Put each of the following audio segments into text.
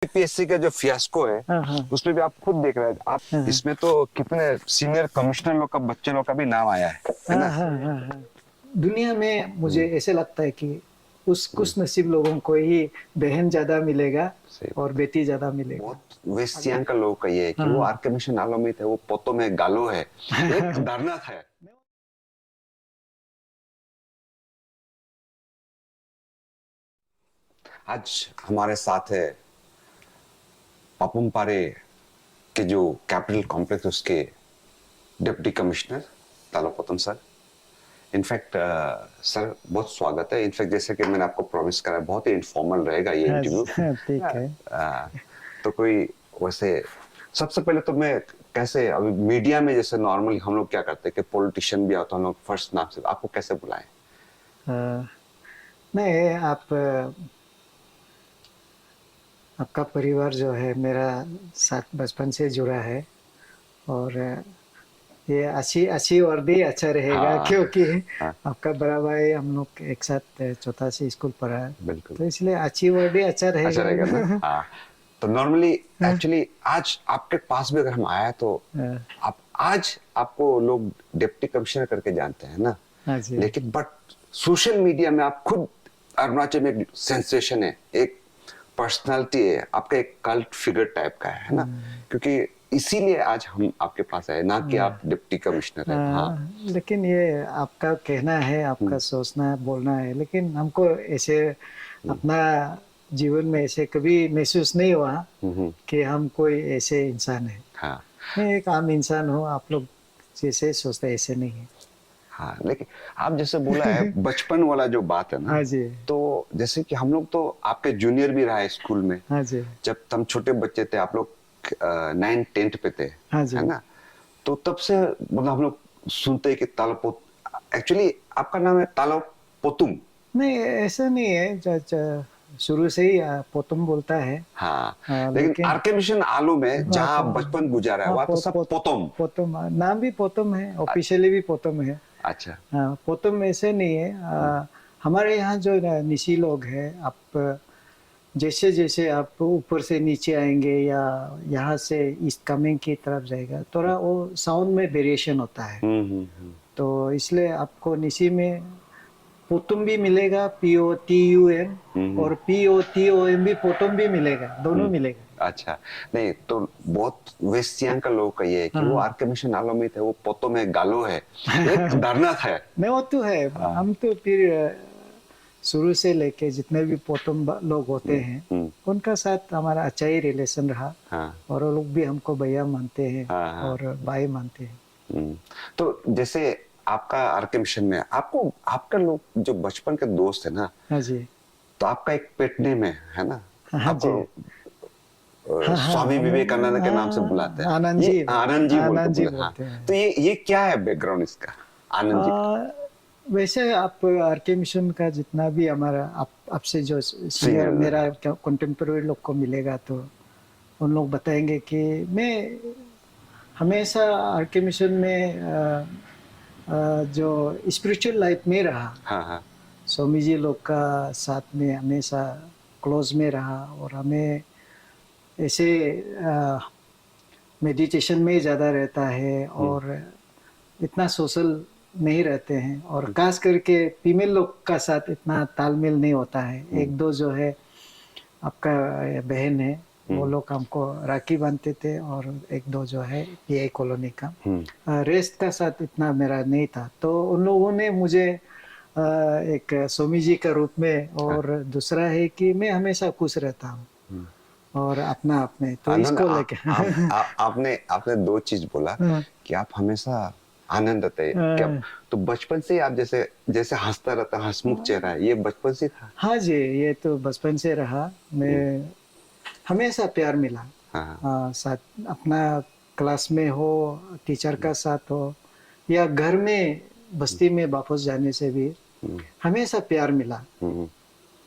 UPSC का जो fiasco है हाँ हाँ उसमें भी आप खुद देख रहे हैं आप हाँ इसमें तो कितने सीनियर कमिश्नर लोग का बच्चे लोग का भी नाम आया है हाँ ना। हाँ हाँ हाँ। दुनिया में मुझे हम्म, ऐसे लगता है कि उस हम्म, कुछ नसीब लोगों को ही बहन ज्यादा मिलेगा सही और बात। बेटी ज्यादा मिलेगा। बहुत वेस्टियन का लोग का ये है कि वो हाँ आर के मिशन आलो में थे, वो पोतो में गालो है, एक डरना है। आज हमारे साथ है पापुम पारे के जो कैपिटल कॉम्प्लेक्स उसके deputy commissioner Talopatam sir. In fact sir बहुत स्वागत है। इनफैक्ट जैसे कि मैंने आपको प्रॉमिस करा है, बहुत ही इनफॉर्मल रहेगा ये हाँ इंटरव्यू। हाँ, ठीक है। तो कोई वैसे सबसे पहले तो मैं कैसे अभी मीडिया में जैसे नॉर्मली हम लोग क्या करते हैं कि पॉलिटिशियन भी आता है, हम लोग फर्स्ट नाम से आपको कैसे बुलाएं। नहीं, आपका परिवार जो है मेरा साथ बचपन से जुड़ा है और ये अच्छी अच्छी और भी अच्छा रहेगा हाँ क्योंकि हाँ आपका बड़ा भाई हम लोग एक साथ चौथा से स्कूल पढ़ा है, बिल्कुल तो इसलिए अच्छी वर्ड ही अच्छा अच्छा रहेगा ना। रहेगा। हाँ तो नॉर्मली एक्चुअली आज आपके पास भी अगर हम आए तो हाँ आप आज आपको लोग डिप्टी कमिश्नर करके जानते हैं ना, हाँ जी। लेकिन बट सोशल मीडिया में आप खुद अरुणाचल में एक सेंसेशन है, एक पर्सनालिटी है, आपका एक कल्ट फिगर टाइप का है ना। क्योंकि इसीलिए आज हम आपके पास आए, ना कि आप डिप्टी कमिश्नर है। हाँ लेकिन ये आपका कहना है, आपका सोचना है, बोलना है, लेकिन हमको ऐसे अपना जीवन में ऐसे कभी महसूस नहीं हुआ कि हम कोई ऐसे इंसान है। हाँ मैं एक आम इंसान हूँ, आप लोग जैसे सोचते हैं ऐसे नहीं है। हाँ। लेकिन आप जैसे बोला है बचपन वाला जो बात है ना, हाँ जी। तो जैसे कि हम लोग तो आपके जूनियर भी रहा है स्कूल में। हाँ जी। जब हम छोटे बच्चे थे, आप लोग 9th 10th पे थे, हाँ है जी। ना। तो तब से मतलब हम लोग सुनते हैं कि तालपोत, एक्चुअली आपका नाम है तालोपोतुम। नहीं, ऐसा नहीं है, शुरू से ही पोतुम बोलता है। हाँ लेकिन लेकिन आरके मिशन आलू में हाँ जहाँ आप बचपन गुजारा है हाँ, वहां तो सब पोतुम। पोतुम नाम भी पोतुम है, ऑफिशियली भी पोतुम है। अच्छा। हाँ, पोतुम ऐसे नहीं है। हमारे यहाँ जो निशी लोग हैं, आप जैसे जैसे आप ऊपर से नीचे आएंगे या यहाँ से ईस्ट कमिंग की तरफ जाएगा, थोड़ा वो साउंड में वेरिएशन होता है। हम्म। तो इसलिए आपको निशी में पोतुम भी मिलेगा, POTUM, हम्म और POTOM भी, पोतुम भी मिलेगा, दोनों हम्म। मिलेगा। अच्छा। नहीं तो बहुत वेस्टियन का लोग का ये है कि वो हाँ आर के मिशन आलो में थे, वो पोतो में गालो है, एक डरना था। नहीं, वो तो है। हाँ। हम तो फिर शुरू से लेके जितने भी पोतुम लोग होते हैं, हम्म। उनका साथ हमारा अच्छा ही रिलेशन रहा, हाँ और वो लोग भी हमको भैया मानते हैं हाँ हाँ। और भाई मानते हैं। तो जैसे आपका आर के मिशन में आपको आपका लोग जो बचपन के दोस्त है ना, हाँ जी। तो आपका एक पेट नेम है ना। हाँ आपको जी। हाँ हाँ, स्वामी विवेकानंद के नाम से बुलाते हैं, आनंद ये जी आनंद जी बोल के आनंद जी बुला। हाँ बोलते तो हैं। ये क्या है बैकग्राउंड इसका, आनंद जी का। वैसे आप आर के मिशन का जितना भी हमारा आपसे जो सीनियर सीनियर। मेरा कंटेम्प्रेरी लोग को मिलेगा, तो उन लोग बताएंगे कि मैं हमेशा आर के मिशन में जो स्पिरिचुअल लाइफ में रहा, हाँ हाँ। स्वामी जी लोग का साथ में हमेशा क्लोज में रहा, और हमें ऐसे मेडिटेशन में ज़्यादा रहता है और इतना सोशल नहीं रहते हैं, और खास करके फीमेल लोग का साथ इतना तालमेल नहीं होता है। एक दो जो है आपका बहन है, वो हम्म लोग हमको राखी बांधते थे, और एक दो जो है PI कॉलोनी का, हम्म रेस्ट का साथ इतना मेरा नहीं था। तो उन लोगों ने मुझे एक स्वामी जी का रूप में, हाँ। और दूसरा है कि मैं हमेशा खुश रहता हूँ और अपना आप में, तो आनंद इसको लेके आपने आपने दो चीज बोला हाँ कि आप हमेशा आनंद आते हैं क्या। तो बचपन से ही आप जैसे जैसे हंसता रहता, हंसमुख चेहरा है, ये बचपन से था। हाँ जी, ये तो बचपन से रहा। मैं हमेशा प्यार मिला। हाँ साथ अपना क्लास में हो, टीचर का साथ हो, या घर में बस्ती में वापस जाने से भी हमेशा प्यार मिला। हम्म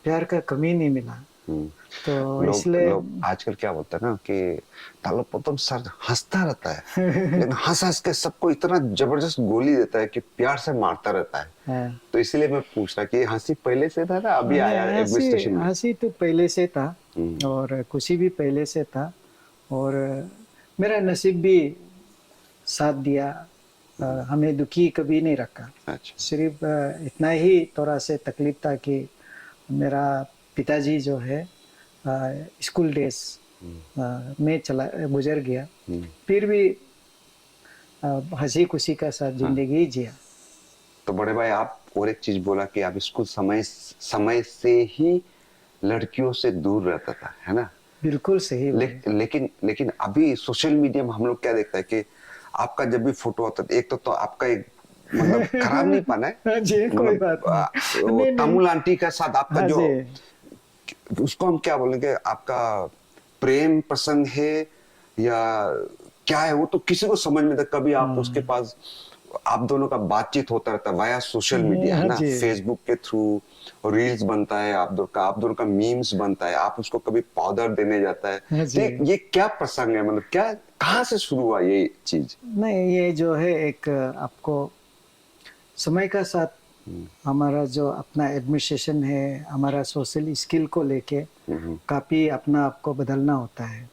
प्यार का कमी नहीं मिला। तो लोग इसलिए लोग आजकल क्या बोलते हैं ना कि तालोपतम सर हंसता रहता है, लेकिन हंस हंस के सबको इतना जबरदस्त गोली देता है कि प्यार से मारता रहता है। हाँ, तो इसीलिए मैं पूछ रहा कि हंसी पहले से था ना अभी नहीं, आया हंसी एडमिनिस्ट्रेशन में? हंसी तो पहले से था और खुशी भी पहले से था और मेरा नसीब भी साथ दिया। हमें दुखी कभी नहीं रखा। अच्छा। सिर्फ इतना ही थोड़ा से तकलीफ था कि मेरा पिताजी जो है स्कूल डेज में चला गुजर गया। फिर भी हंसी खुशी का साथ जिंदगी जिया। तो बड़े भाई आप और एक चीज बोला कि आप स्कूल समय समय से ही लड़कियों से दूर रहता था, है ना? बिल्कुल सही बोले। लेकिन अभी सोशल मीडिया में हम लोग क्या देखते हैं कि आपका जब भी फोटो आता है, एक तो आपका एक मतलब खराब नहीं पाना है, हाँ जी, कोई बात नहीं। वो नहीं नहीं। तमुल आंटी का साथ आपका हाँ जो जी। उसको हम क्या बोलेंगे, आपका प्रेम प्रसंग है या क्या है, वो तो किसी को समझ में था। कभी आप उसके पास आप दोनों का बातचीत होता रहता है वाया सोशल मीडिया, है हाँ ना, जी। फेसबुक के थ्रू रील्स बनता है, आप दोनों का मीम्स बनता है, आप उसको कभी पाउडर देने जाता है। हाँ तो जी। ये क्या प्रसंग है, मतलब क्या कहाँ से शुरू हुआ ये चीज? नहीं, ये जो है एक आपको समय का साथ हमारा जो अपना एडमिनिस्ट्रेशन है, हमारा सोशल स्किल को लेके काफ़ी अपना आपको बदलना होता है।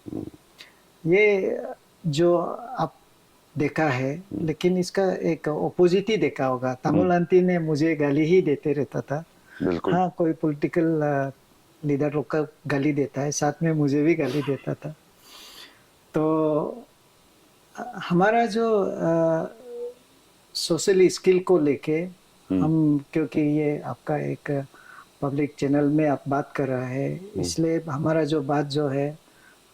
ये जो आप देखा है, लेकिन इसका एक ऑपोजिट ही देखा होगा। तमिल आंटी ने मुझे गाली ही देते रहता था। बिल्कुल। हाँ, कोई पॉलिटिकल लीडर लोग का गाली देता है, साथ में मुझे भी गाली देता था। तो हमारा जो सोशल स्किल को लेके हम, क्योंकि ये आपका एक पब्लिक चैनल में आप बात कर रहा है, इसलिए हमारा जो बात जो है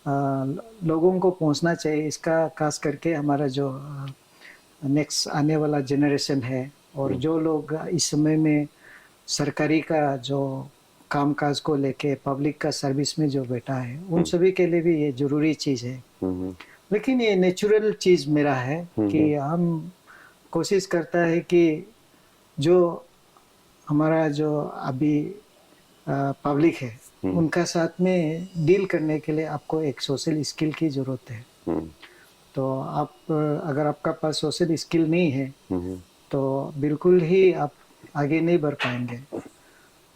लोगों को पहुंचना चाहिए। इसका खास करके हमारा जो नेक्स्ट आने वाला जनरेशन है और जो लोग इस समय में सरकारी का जो कामकाज को लेके पब्लिक का सर्विस में जो बैठा है, उन सभी के लिए भी ये जरूरी चीज़ है। लेकिन ये नेचुरल चीज़ मेरा है कि हम कोशिश करता है कि जो हमारा जो अभी पब्लिक है उनका साथ में डील करने के लिए आपको एक सोशल स्किल की ज़रूरत है। तो आप अगर आपका पास सोशल स्किल नहीं है तो बिल्कुल ही आप आगे नहीं बढ़ पाएंगे।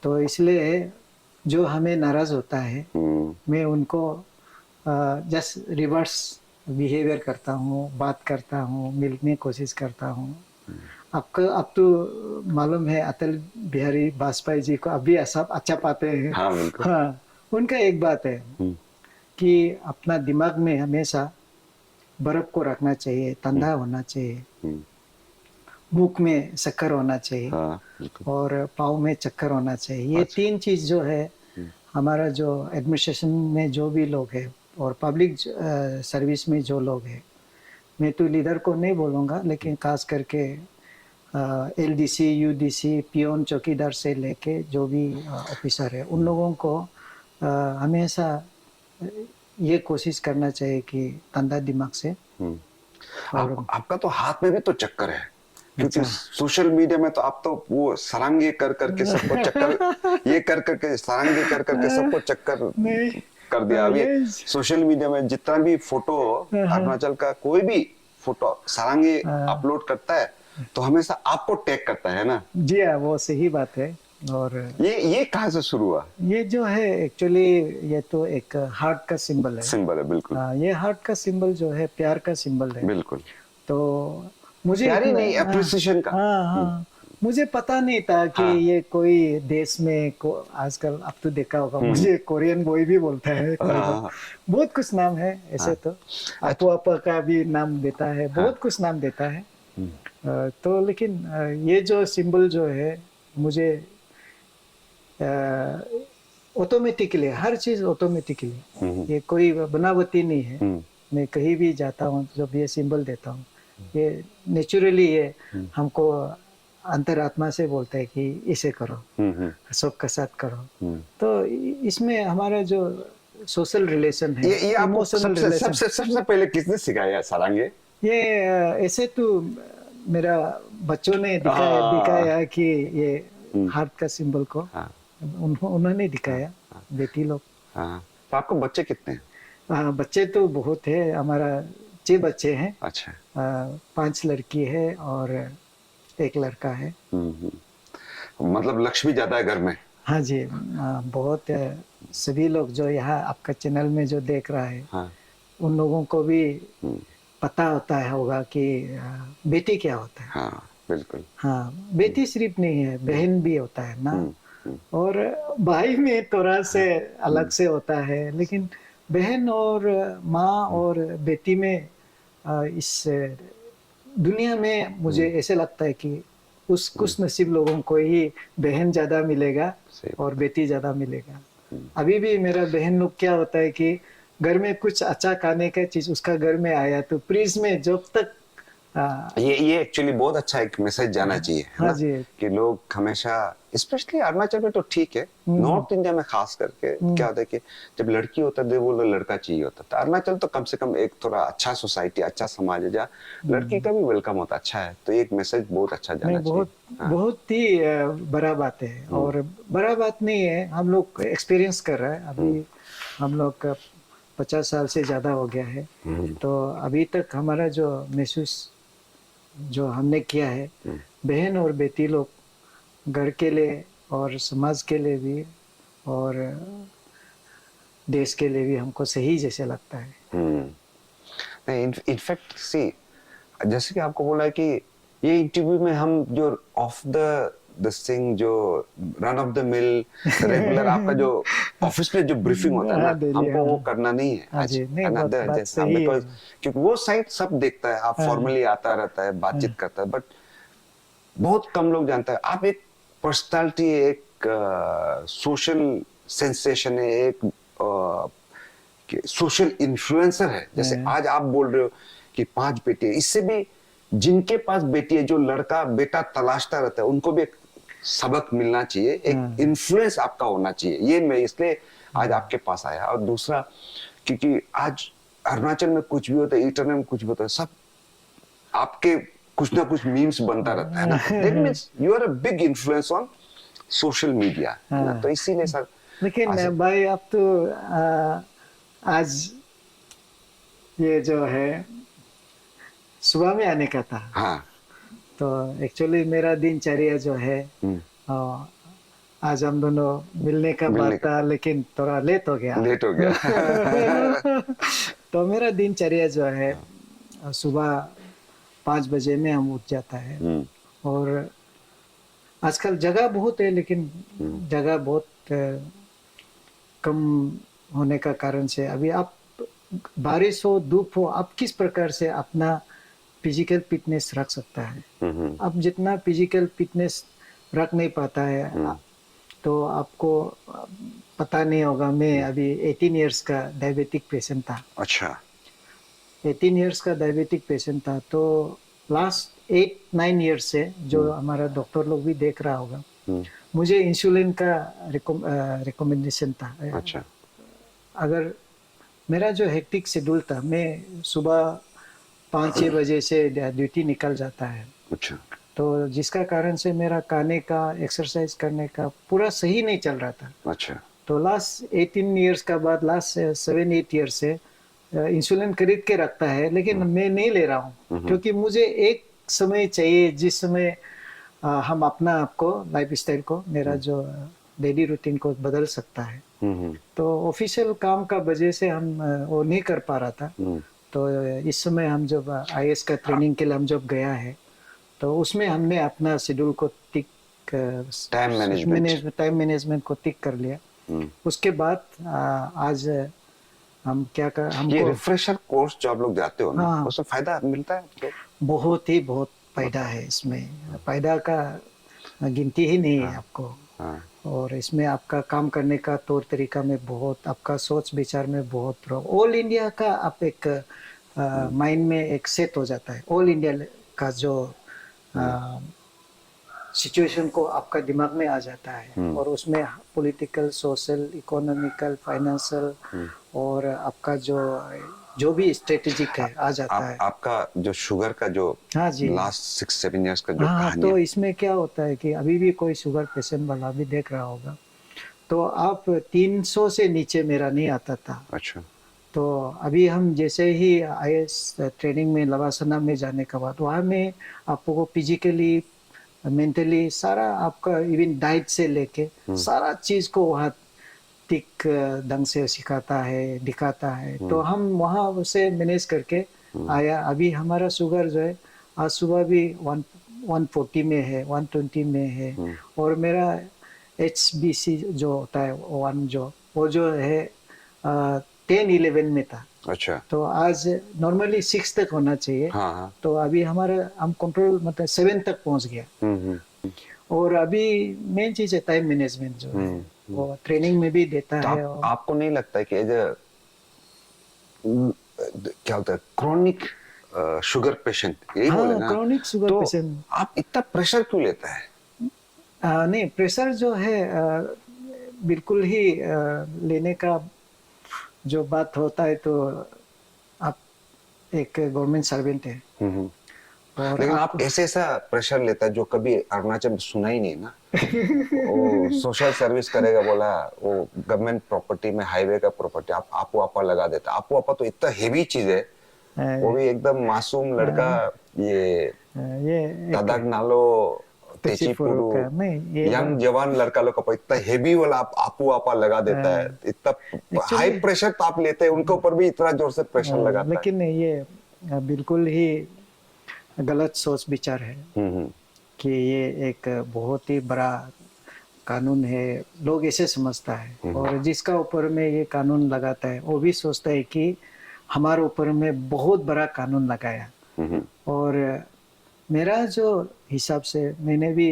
तो इसलिए जो हमें नाराज़ होता है, मैं उनको जस्ट रिवर्स बिहेवियर करता हूँ, बात करता हूँ, मिलने की कोशिश करता हूँ। आपको अब तो मालूम है अटल बिहारी वाजपेयी जी को अभी सब अच्छा पाते हैं। हाँ बिल्कुल। हाँ, उनका एक बात है कि अपना दिमाग में हमेशा बर्फ को रखना चाहिए, ठंडा होना चाहिए, मुख में शक्कर होना चाहिए हाँ बिल्कुल। और पाँव में चक्कर होना चाहिए। ये अच्छा। तीन चीज़ जो है हमारा जो एडमिनिस्ट्रेशन में जो भी लोग हैं और पब्लिक सर्विस में जो लोग हैं, मैं तो लीडर को नहीं बोलूँगा, लेकिन खास करके एलडीसी, यूडीसी, पियोन, चौकीदार से लेके जो भी ऑफिसर है, उन लोगों को हमेशा ये कोशिश करना चाहिए कि ठंडा दिमाग से और आपका तो हाथ में भी तो चक्कर है, क्योंकि अच्छा। सोशल मीडिया में तो आप तो वो सारंगी कर करके सबको चक्कर, ये कर करके सारंगी कर करके सबको चक्कर नहीं, कर दिया। अभी ये सोशल मीडिया में जितना भी फोटो अरुणाचल का कोई भी फोटो सारंगी अपलोड करता है तो हमेशा आपको टैग करता है ना? जी हाँ, वो सही बात है। और ये कहाँ से शुरू हुआ? ये जो है एक्चुअली ये तो एक हार्ट का सिंबल है। सिंबल है बिल्कुल। ये हार्ट का सिंबल जो है प्यार का सिंबल है। बिल्कुल। तो मुझे प्यार ही इतना नहीं, एप्रिसिएशन का। हाँ हाँ, मुझे पता नहीं था कि हाँ। ये कोई देश में आजकल अब तो देखा होगा, मुझे कोरियन बॉय भी बोलता है कोई हाँ। बार। बहुत कुछ नाम है ऐसे तो अपो अपा का भी नाम देता है, बहुत कुछ नाम देता है। तो लेकिन ये जो सिंबल जो है मुझे ऑटोमेटिकली, हर चीज ऑटोमेटिकली, ये कोई बनावटी नहीं है। मैं कहीं भी जाता हूँ जब ये सिंबल देता हूँ, ये नेचुरली ये हमको अंतरात्मा से बोलता है कि इसे करो, सबका साथ करो। तो इसमें हमारा जो सोशल रिलेशन है, ये आपको इमोशनल रिलेशन, सबसे पहले किसने सिखाया सारंगी? ये ऐसे तो मेरा बच्चों ने दिखाया कि ये हार्ट का सिंबल को उन्होंने दिखाया, बेटी लोग। हाँ, तो आपको बच्चे कितने हैं? बच्चे तो बहुत है, हमारा 6 बच्चे हैं। अच्छा। 5 लड़की है और 1 लड़का है। मतलब लक्ष्मी ज्यादा है घर में। हाँ जी, बहुत सभी लोग जो यहाँ आपका चैनल में जो देख रहा है, हाँ। उन लोगों को भी हम्म, पता होता है होगा कि बेटी क्या होता है। हाँ बिल्कुल। हाँ, बेटी सिर्फ नहीं है, बहन भी होता है ना। हम्म, हम्म, और भाई में थोड़ा से अलग हम्म, से होता है, लेकिन बहन और माँ और बेटी में इस दुनिया में मुझे ऐसे लगता है कि उस कुछ नसीब लोगों को ही बहन ज्यादा मिलेगा सही और बात बेटी ज्यादा मिलेगा। है। अभी भी मेरा बहन लोग क्या होता है कि घर में कुछ अच्छा खाने का चीज उसका घर में आया तो फ्रिज में जब तक ये एक्चुअली बहुत अच्छा एक मैसेज जाना चाहिए, है हाँ ना, जी। कि लोग हमेशा, स्पेशली अरुणाचल में तो ठीक है, हम्म, नॉर्थ इंडिया में खास करके हम्म, क्या होता है कि जब लड़की होता है वो लोग लड़का चाहिए होता था। अरुणाचल तो कम से कम एक थोड़ा अच्छा सोसाइटी, अच्छा समाज है जहाँ लड़की का भी वेलकम होता अच्छा है, तो एक मैसेज बहुत अच्छा नहीं, जाना चाहिए। बहुत हाँ। बहुत ही बड़ा बात है। और बड़ा बात नहीं है, हम लोग एक्सपीरियंस कर रहे हैं अभी। हम लोग का 50 साल से ज्यादा हो गया है, तो अभी तक हमारा जो महसूस जो हमने किया है, बहन और बेटी लोग घर के लिए और समाज के लिए भी और देश के लिए भी हमको सही जैसे लगता है। हम्म। नहीं, इनफैक्ट सी, जैसे कि आपको बोला है कि ये इंटरव्यू में हम जो ऑफ द सिंग जो run of the mill regular आपका जो ऑफिस में जो ब्रीफिंग होता है हाँ ना, डेली, हमको वो हाँ। करना नहीं है हाँ आज, जी, नहीं, है ना, बात हाँ, सही है। बिकॉज क्योंकि वो साइड सब देखता है, आप हाँ, फॉर्मली आता रहता है, बातचीत करता है, बट बहुत कम लोग जानता है आप एक पर्सनालिटी, एक सोशल सेंसेशन है, एक सोशल इन्फ्लुएंसर है। जैसे हाँ, आज आप बोल रहे हो कि 5 बेटी है, इससे भी जिनके पास बेटी है, जो लड़का बेटा तलाशता रहता है, उनको भी एक सबक मिलना चाहिए, एक हाँ, इन्फ्लुएंस आपका होना चाहिए। ये मैं इसलिए आज आपके पास आया। और दूसरा, क्योंकि आज अरुणाचल में कुछ भी होता है, इंटरनेट में कुछ भी होता है, सब आपके कुछ ना कुछ मीम्स बनता रहता है ना, that means you are a big influence on social media, है ना, तो हाँ। इसीलिए सर लेकिन आज। भाई अब तो आज ये जो है सुबह में आने का था, हाँ। तो एक्चुअली मेरा दिनचर्या जो है हम्म, अ, आज हम दोनों मिलने का मिलने बात का था, लेकिन थोड़ा लेट हो गया। लेट हो गया। तो मेरा दिनचर्या जो है सुबह 5 बजे में हम उठ जाता है। हम्म, और आजकल जगह बहुत है, लेकिन जगह बहुत कम होने का कारण से अभी आप बारिश हो धूप हो, आप किस प्रकार से अपना फिजिकल फिटनेस रख सकता है। अब जितना फिजिकल फिटनेस रख नहीं पाता है, तो आपको पता नहीं होगा, मैं अभी 18 इयर्स का डायबिटिक पेशेंट था। अच्छा। 18 इयर्स का डायबिटिक पेशेंट था, तो लास्ट 8-9 इयर्स से जो हमारा डॉक्टर लोग भी देख रहा होगा, मुझे इंसुलिन का रिकमेंडेशन था। अच्छा। अगर मेरा जो हेक्टिक शेड्यूल था, मैं सुबह 5-6 बजे से ड्यूटी निकल जाता है, अच्छा। तो जिसका कारण से मेरा खाने का एक्सरसाइज करने का पूरा सही नहीं चल रहा था। अच्छा। तो लास्ट 18 इयर्स का बाद, लास्ट 7-8 ईयर्स से इंसुलिन खरीद के रखता है, लेकिन मैं नहीं ले रहा हूँ, क्योंकि मुझे एक समय चाहिए जिस समय हम अपना आपको लाइफ स्टाइल को, मेरा जो डेली रूटीन को बदल सकता है। तो ऑफिशियल काम का वजह से हम वो नहीं कर पा रहा था। तो इस समय हम जब आईएएस का ट्रेनिंग के लिए हम जब गया है, तो उसमें हमने अपना शेड्यूल को टिक टाइम मैनेजमेंट को टिक कर लिया। उसके बाद आज हम क्या कर ये हमको रिफ्रेशर कोर्स जो आप लोग जाते हो ना, हाँ, उसमें फायदा मिलता है आपको? बहुत फायदा है इसमें। फायदा का गिनती ही नहीं है हाँ। आपको। हाँ। और इसमें आपका काम करने का तौर तरीका में बहुत, आपका सोच विचार में बहुत, ऑल इंडिया का आप एक माइंड में एक सेट हो जाता है। ऑल इंडिया का जो सिचुएशन को आपका दिमाग में आ जाता है, और उसमें पॉलिटिकल, सोशल, इकोनॉमिकल, फाइनेंशियल और आपका जो भी स्ट्रेटेजिक है आ जाता है। आपका जो शुगर का जो हाँ जी। लास्ट 6-7 इयर्स का जो हाँ, कहानी तो है। इसमें क्या होता है कि अभी भी कोई शुगर पेशेंट वाला भी देख रहा होगा, तो आप 300 से नीचे मेरा नहीं आता था। अच्छा। तो अभी हम जैसे ही आईएएस ट्रेनिंग में लवासना में जाने के बाद वहाँ में आपको फिजिकली मेंटली सारा आपका इवन डाइट से लेके सारा चीज को वहाँ ठीक ढंग से सिखाता है, दिखाता है। तो हम वहाँ उसे मैनेज करके आया। अभी हमारा शुगर जो है आज सुबह भी 140 में है, 120 में है। और मेरा HbC जो होता है वन जो वो जो है 10-11 में था। अच्छा। तो आज नॉर्मली 6 तक होना चाहिए। हाँ हाँ। तो अभी हमारा हम कंट्रोल मतलब 7 तक पहुंच गया। और अभी मेन चीज है टाइम मैनेजमेंट जो है वो ट्रेनिंग में भी देता तो है। आपको नहीं लगता कि एज क्या होता है क्रॉनिक शुगर पेशेंट, यही बोले ना, क्रॉनिक शुगर तो पेशेंट आप इतना प्रेशर क्यों लेता है? नहीं, प्रेशर जो है बिल्कुल ही लेने का जो बात होता है तो आप एक गवर्नमेंट सर्वेंट है। और लेकिन आप ऐसे ऐसा प्रेशर लेता है जो कभी अरुणाचल में सुना ही नहीं ना। वो सोशल सर्विस करेगा बोला, वो गवर्नमेंट प्रॉपर्टी में हाईवे का प्रॉपर्टी आपो आपा लगा देता। आपो आपा तो इतना हेवी चीज है, वो भी एकदम मासूम लड़का, ये दादाग नालो तेचीपुरु यंग जवान लड़का लोग का इतना हेवी वाला आपो आपा लगा देता है। इतना हाई प्रेशर तो आप लेते हैं, उनके ऊपर भी इतना जोर से प्रेशर लगाता है। लेकिन ये बिल्कुल ही गलत सोच विचार है कि ये एक बहुत ही बड़ा कानून है, लोग ऐसे समझता है। और जिसका ऊपर में ये कानून लगाता है वो भी सोचता है कि हमारे ऊपर में बहुत बड़ा कानून लगाया। और मेरा जो हिसाब से मैंने भी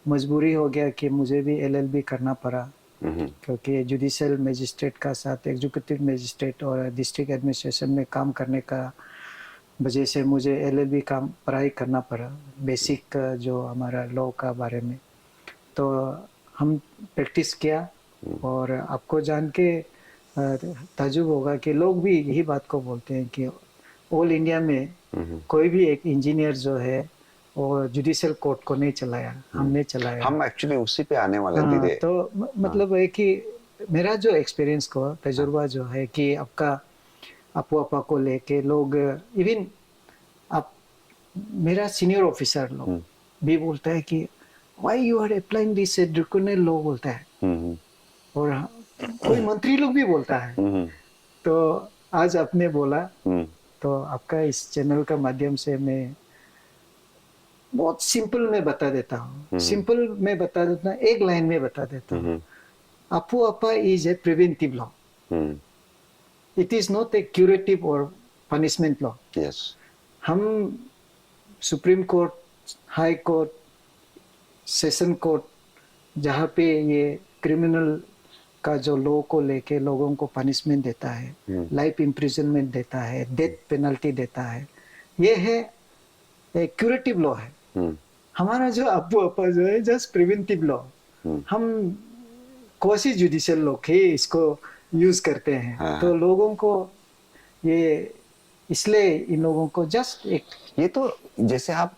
मजबूरी हो गया कि मुझे भी LLB करना पड़ा, क्योंकि जुडिशियल मजिस्ट्रेट का साथ एग्जीक्यूटिव मजिस्ट्रेट और डिस्ट्रिक्ट एडमिनिस्ट्रेशन में काम करने का वजह से मुझे LLB का पढ़ाई करना पड़ा, बेसिक जो हमारा लॉ का बारे में। तो हम प्रैक्टिस किया और आपको जान के ताजुब होगा कि लोग भी यही बात को बोलते हैं कि ऑल इंडिया में कोई भी एक इंजीनियर जो है वो जुडिशियल कोर्ट को नहीं चलाया, हमने चलाया। हम एक्चुअली उसी पे आने वाले थे। तो मतलब है कि मेरा जो एक्सपीरियंस को तजुर्बा जो है कि आपका आपो आपा को लेके लोग इवन आप मेरा सीनियर ऑफिसर लोग भी बोलता है कि why you are applying this draconian law बोलता है। और कोई मंत्री लोग भी बोलता है। तो आज आपने बोला तो आपका इस चैनल का माध्यम से मैं बहुत सिंपल में बता देता हूँ। सिंपल में बता देता हूँ, एक लाइन में बता देता हूँ। आपो आपा is a preventive law, it is not a curative और पनिशमेंट लॉ। हम supreme court, high court, session court, जहाँ पे ये क्रिमिनल का जो लॉ को लेके लोगों को पनिशमेंट देता है, लाइफ इम्प्रिजनमेंट देता है, डेथ पेनल्टी देता है, ये है एक क्यूरेटिव लॉ है। हमारा जो आपो आपा जो है जस्ट प्रिवेंटिव लॉ। हम क्वासी जुडिशियल लॉ के इसको यूज करते हैं। तो लोगों को ये इसलिए इन लोगों को जस्ट एक ये तो जैसे आप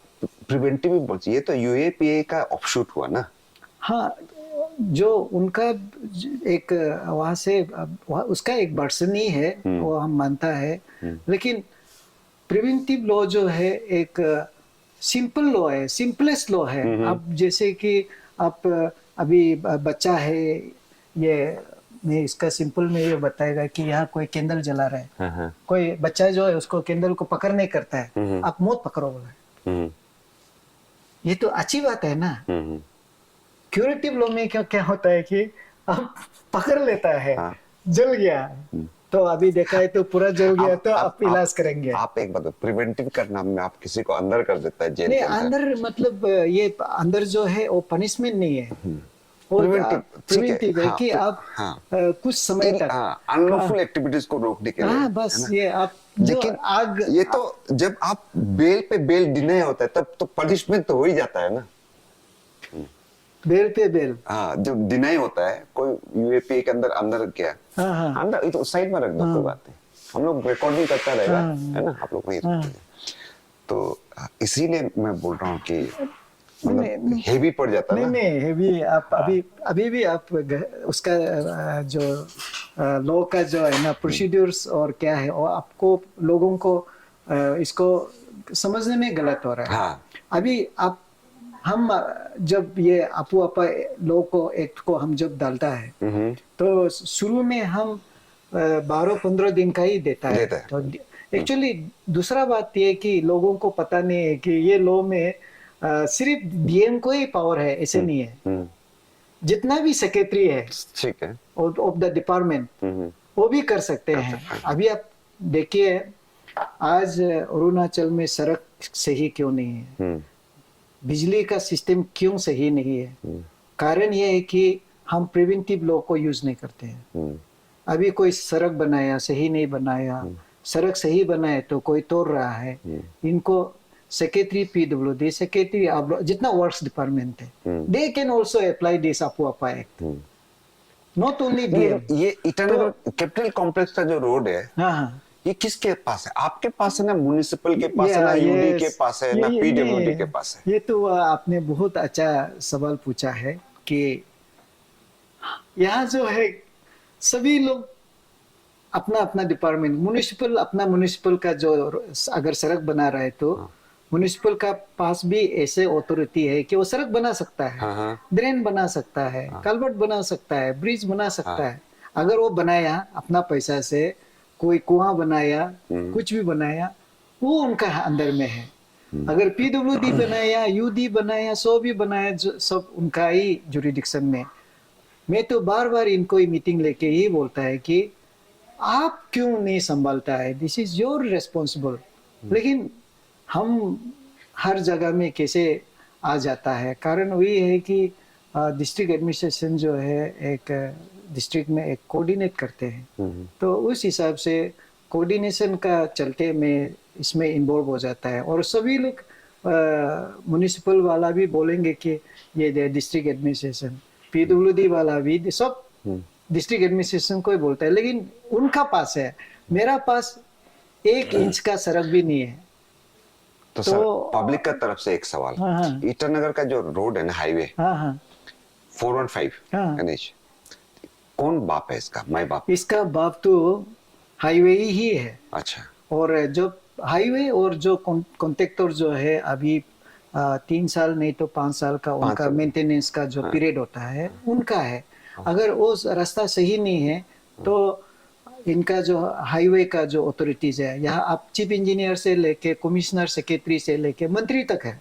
प्रिवेंटिव बोलते, ये तो UAPA का ऑफशूट हुआ ना। हाँ, जो उनका एक वहां से उसका एक वर्जन ही है, वो हम मानता है। लेकिन प्रिवेंटिव लॉ जो है एक सिंपल लॉ है, सिंपलेस्ट लॉ है। अब जैसे कि आप अभी बच्चा है, ये मैं इसका सिंपल में ये बताएगा कि यहाँ कोई कैंडल जला रहा है, कोई बच्चा जो है उसको कैंडल को पकड़ नहीं करता है, आप मौत पकड़ो बोला, ये तो अच्छी बात है ना। क्यूरेटिव लॉ में क्या क्या होता है कि आप पकड़ लेता है, जल गया तो अभी देखा है तो पूरा जल गया तो आप इलाज करेंगे। आप एक बात, प्रिवेंटिव का नाम में आप किसी को अंदर कर देता है जेल नहीं, के अंदर मतलब ये अंदर जो है वो पनिशमेंट नहीं है, प्रिवेंटिव है कि आप कुछ समय तक अनलॉफुल एक्टिविटीज को रोकने के लिए। बस ये आप लेकिन आग ये तो जब आप बेल पे बेल डिनाई होता है तब तो पनिशमेंट तो हो ही जाता है ना। बेल पे बेल, जब डिनाई होता है कोई UAPA के अंदर अंदर गया, अंदर तो साइड में रख दो, कोई बात नहीं, हम लोग रिकॉर्डिंग करता रहेगा, है ना, आप लोग वही रखते हैं। तो इसीलिए मैं बोल रहा हूँ कि मतलब हेवी पड़ जाता नहीं ना। नहीं हेवी आप अभी भी आप उसका जो लॉ का जो है ना प्रोसीड्यूर्स और क्या है और आपको लोगों को इसको समझने में गलत हो रहा है। हाँ। अभी आप हम जब ये आपू आपा लॉ को एक्ट को हम जब डालता है तो शुरू में हम 12-15 दिन का ही देता है। तो एक्चुअली दूसरा बात ये कि लोगों को पता नहीं है कि ये लॉ में सिर्फ डीएम को ही पावर है ऐसे नहीं है। जितना भी सेक्रेटरी है ठीक है ऑफ द डिपार्टमेंट वो भी कर सकते हैं। अभी आप देखिए आज अरुणाचल में सड़क सही क्यों नहीं है, बिजली का सिस्टम क्यों सही नहीं है, कारण ये है कि हम प्रिवेंटिव लॉ को यूज नहीं करते हैं। अभी कोई सड़क बनाया सही नहीं बनाया, सड़क सही बनाए तो कोई तोड़ रहा है। इनको सेक्रेटरी पीडब्ल्यूडी सेक्रेटरी जितना वर्क्स डिपार्टमेंट है they can also apply this आपू आपा एक्ट, नॉट ओनली डीएम। ये ईटानगर कैपिटल कॉम्प्लेक्स का जो रोड है हाँ ये किसके पास है? आपके पास है ना, म्युनिसिपल के पास है ना, यूडी के पास है ना, पीडब्ल्यूडी के पास है? ये तो आपने बहुत अच्छा सवाल पूछा है कि यहाँ जो है सभी लोग अपना अपना डिपार्टमेंट म्युनिसिपल अपना म्युनिसिपल का जो अगर सड़क बना रहा है तो म्युनिसिपल का पास भी ऐसे अथॉरिटी है कि वो सड़क बना सकता है, ड्रेन बना सकता है, कल्वर्ट बना सकता है, ब्रिज बना सकता है। अगर वो बनाया अपना पैसा से, कोई कुआं बनाया, कुछ भी बनाया, वो उनका अंदर में है। अगर पीडब्ल्यूडी बनाया, यूडी बनाया, सो भी बनाया, सब उनका ही जुरिडिक्शन में। मैं तो बार बार इनको ही मीटिंग लेके ये बोलता है कि आप क्यों नहीं संभालता है, दिस इज योर रेस्पॉन्सिबल। लेकिन हम हर जगह में कैसे आ जाता है, कारण वही है कि डिस्ट्रिक्ट एडमिनिस्ट्रेशन जो है एक डिस्ट्रिक्ट में एक कोऑर्डिनेट करते हैं, तो उस हिसाब से कोऑर्डिनेशन का चलते में इसमें इन्वॉल्व हो जाता है। और सभी लोग म्युनिसिपल वाला भी बोलेंगे कि ये डिस्ट्रिक्ट एडमिनिस्ट्रेशन, पीडब्ल्यूडी वाला भी, सब डिस्ट्रिक्ट एडमिनिस्ट्रेशन को ही बोलता है। लेकिन उनका पास है, मेरा पास 1 इंच का सड़क भी नहीं है। तो सर पब्लिक का तरफ से एक सवाल, ईटानगर का जो रोड है ना, हाईवे 415 गणेश, कौन बाप है इसका? माई बाप? इसका बाप तो हाईवे ही है। अच्छा। और जो हाईवे और जो कॉन्ट्रैक्टर जो है अभी 3 साल नहीं तो 5 साल का उनका मेंटेनेंस का जो पीरियड होता है उनका है। अगर वो रास्ता सही नहीं है तो इनका जो हाईवे का जो अथॉरिटीज है, यहाँ आप चीफ इंजीनियर से लेके कमिश्नर, सेक्रेटरी से लेके मंत्री तक है,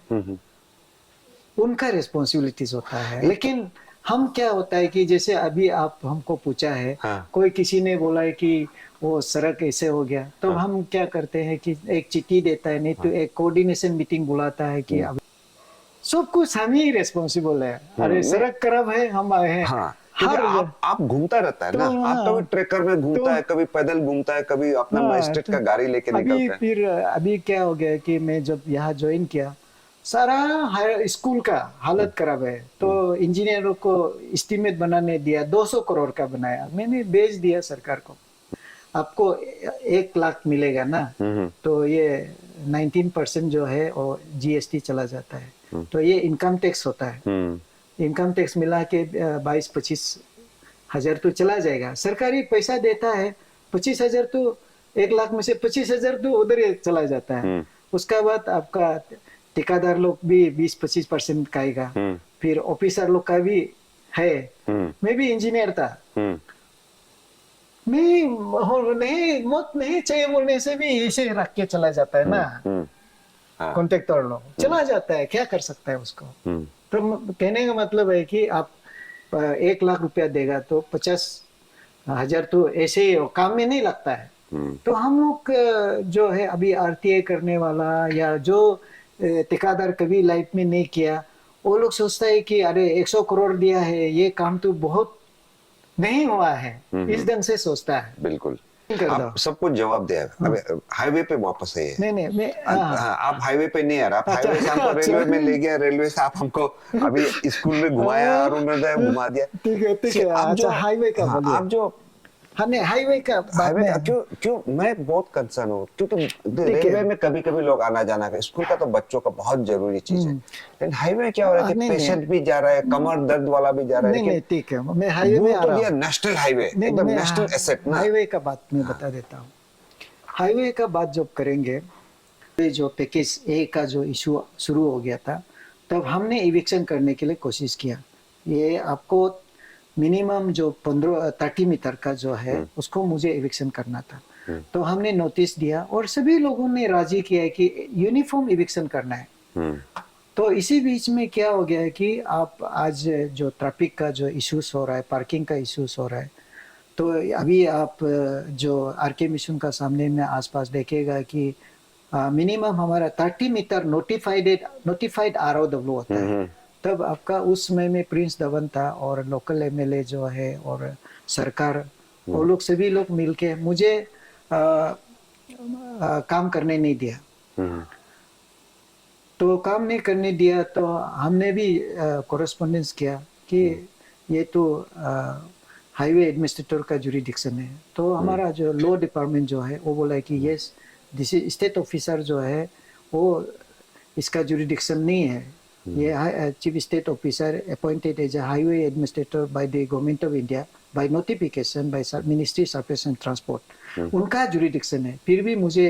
उनका रिस्पॉन्सिबिलिटीज होता है। लेकिन हम क्या होता है कि जैसे अभी आप हमको पूछा है, कोई किसी ने बोला है कि वो सड़क ऐसे हो गया, तो हम क्या करते हैं कि एक चिट्ठी देता है, नहीं तो एक कोऑर्डिनेशन मीटिंग बुलाता है कि अब सब कुछ हम ही रिस्पॉन्सिबल है। अरे सड़क खराब है, हम आए हैं। हर आप घूमता रहता है ना, आप कभी ट्रेकर में घूमता है, कभी पैदल घूमता है, कभी अपना मजिस्ट्रेट का गाड़ी लेके निकलता है। फिर अभी क्या हो गया कि मैं जब यहाँ ज्वाइन किया, सारा स्कूल का हालत खराब है, तो इंजीनियरों को एस्टीमेट बनाने दिया, 200 करोड़ का बनाया, मैंने भेज दिया सरकार को। आपको 1 लाख मिलेगा ना, तो ये 19% जो है वो जीएसटी चला जाता है, तो ये इनकम टैक्स होता है। इनकम टैक्स मिला के 22-25 हजार तो चला जाएगा। सरकारी पैसा देता है 25 हजार, तो 1 लाख में से 25 हजार तो उधर ही चला जाता है। उसका बाद आपका ठेकेदार लोग भी 20-25% खाएगा, फिर ऑफिसर लोग का भी है। मैं भी इंजीनियर था, मैं नहीं चाहिए बोलने से भी ऐसे रख के चला जाता है ना, कॉन्ट्रैक्टर लोग चला जाता है, क्या कर सकता है उसको। तो कहने का मतलब है कि आप 1 लाख रुपया देगा तो 50 हजार तो ऐसे ही काम में नहीं लगता है। तो हम लोग जो है अभी आरटीआई करने वाला या जो ठेकेदार कभी लाइफ में नहीं किया, वो लोग सोचता है कि अरे 100 करोड़ दिया है, ये काम तो बहुत नहीं हुआ है, इस ढंग से सोचता है। बिल्कुल, आप सब कुछ जवाब दिया। अब हाईवे पे वापस आइए। नहीं मैं आप हाईवे पे नहीं आ रहा, आप हाईवे से हमको रेलवे में ले गया, रेलवे से आप हमको अभी स्कूल में घुमाया, अरुणोदय घुमा दिया। ठीक है। अच्छा हाईवे का बोलिए। आप जो हाँ नहीं, हाईवे का बाद हाईवे में क्यों क्यों मैं बहुत कंसर्न हूँ, क्योंकि देखिए, रेलवे में कभी कभी लोग आना जाना कर, स्कूल का तो बच्चों का बहुत जरूरी चीज है, लेकिन हाईवे क्या हो रहा है कि नहीं पेशेंट भी जा रहा है, कमर दर्द वाला भी जा रहा है, नहीं नहीं, लेकिन ठीक है, मैं हाईवे में वो आ तो रहा दिया हूँ। नेशनल हाईवे, नहीं एकदम मैं नेशनल एसेट ना। हाईवे का बात मैं बता देता हूँ। हाईवे का बात जब करेंगे, ये जो पैकेज ए का जो इशू शुरू हो गया था, तब हमने इविक्शन करने के लिए कोशिश किया। ये आपको मिनिमम जो 30 मीटर का जो है उसको मुझे इविक्शन करना था। तो हमने नोटिस दिया और सभी लोगों ने राजी किया है कि यूनिफॉर्म इविक्शन करना है। तो इसी बीच में क्या हो गया है कि आप आज जो ट्रैफिक का जो इश्यूज हो रहा है, पार्किंग का इश्यूज हो रहा है, तो अभी आप जो आरके मिशन का सामने में आसपास देखेगा कि मिनिमम हमारा 30 मीटर नोटिफाइड आरओडब्ल्यू होता है। तब आपका उस समय में प्रिंस धवन था और लोकल एमएलए जो है और सरकार, वो लोग सभी लोग मिलके मुझे काम करने नहीं दिया। तो काम नहीं करने दिया, तो हमने भी कोरेस्पोंडेंस किया कि ये तो हाईवे एडमिनिस्ट्रेटर का जुरिडिक्शन है। तो हमारा जो लॉ डिपार्टमेंट जो है वो बोला है कि यस, दिस स्टेट ऑफिसर जो है वो इसका जुरिडिक्शन नहीं है। ये chief state officer appointed as a highway administrator by the government of India by notification by ministry service and transport, उनका जुरिडिक्शन है। फिर भी मुझे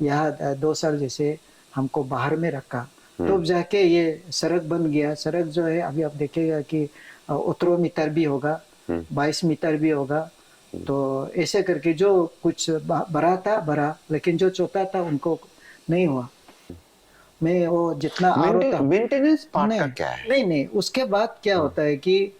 यहाँ 2 साल जैसे हमको बाहर में रखा, तो जाके ये सड़क बन गया। सड़क जो है अभी आप देखेगा कि 18 मीटर भी होगा, 22 मीटर भी होगा। तो ऐसे करके जो कुछ बड़ा था बड़ा, लेकिन जो छोटा था उनको नहीं हुआ। मैं वो जितना मेंटेनेंस पार्ट का नहीं क्या है? नहीं नहीं, उसके बाद क्या होता है कि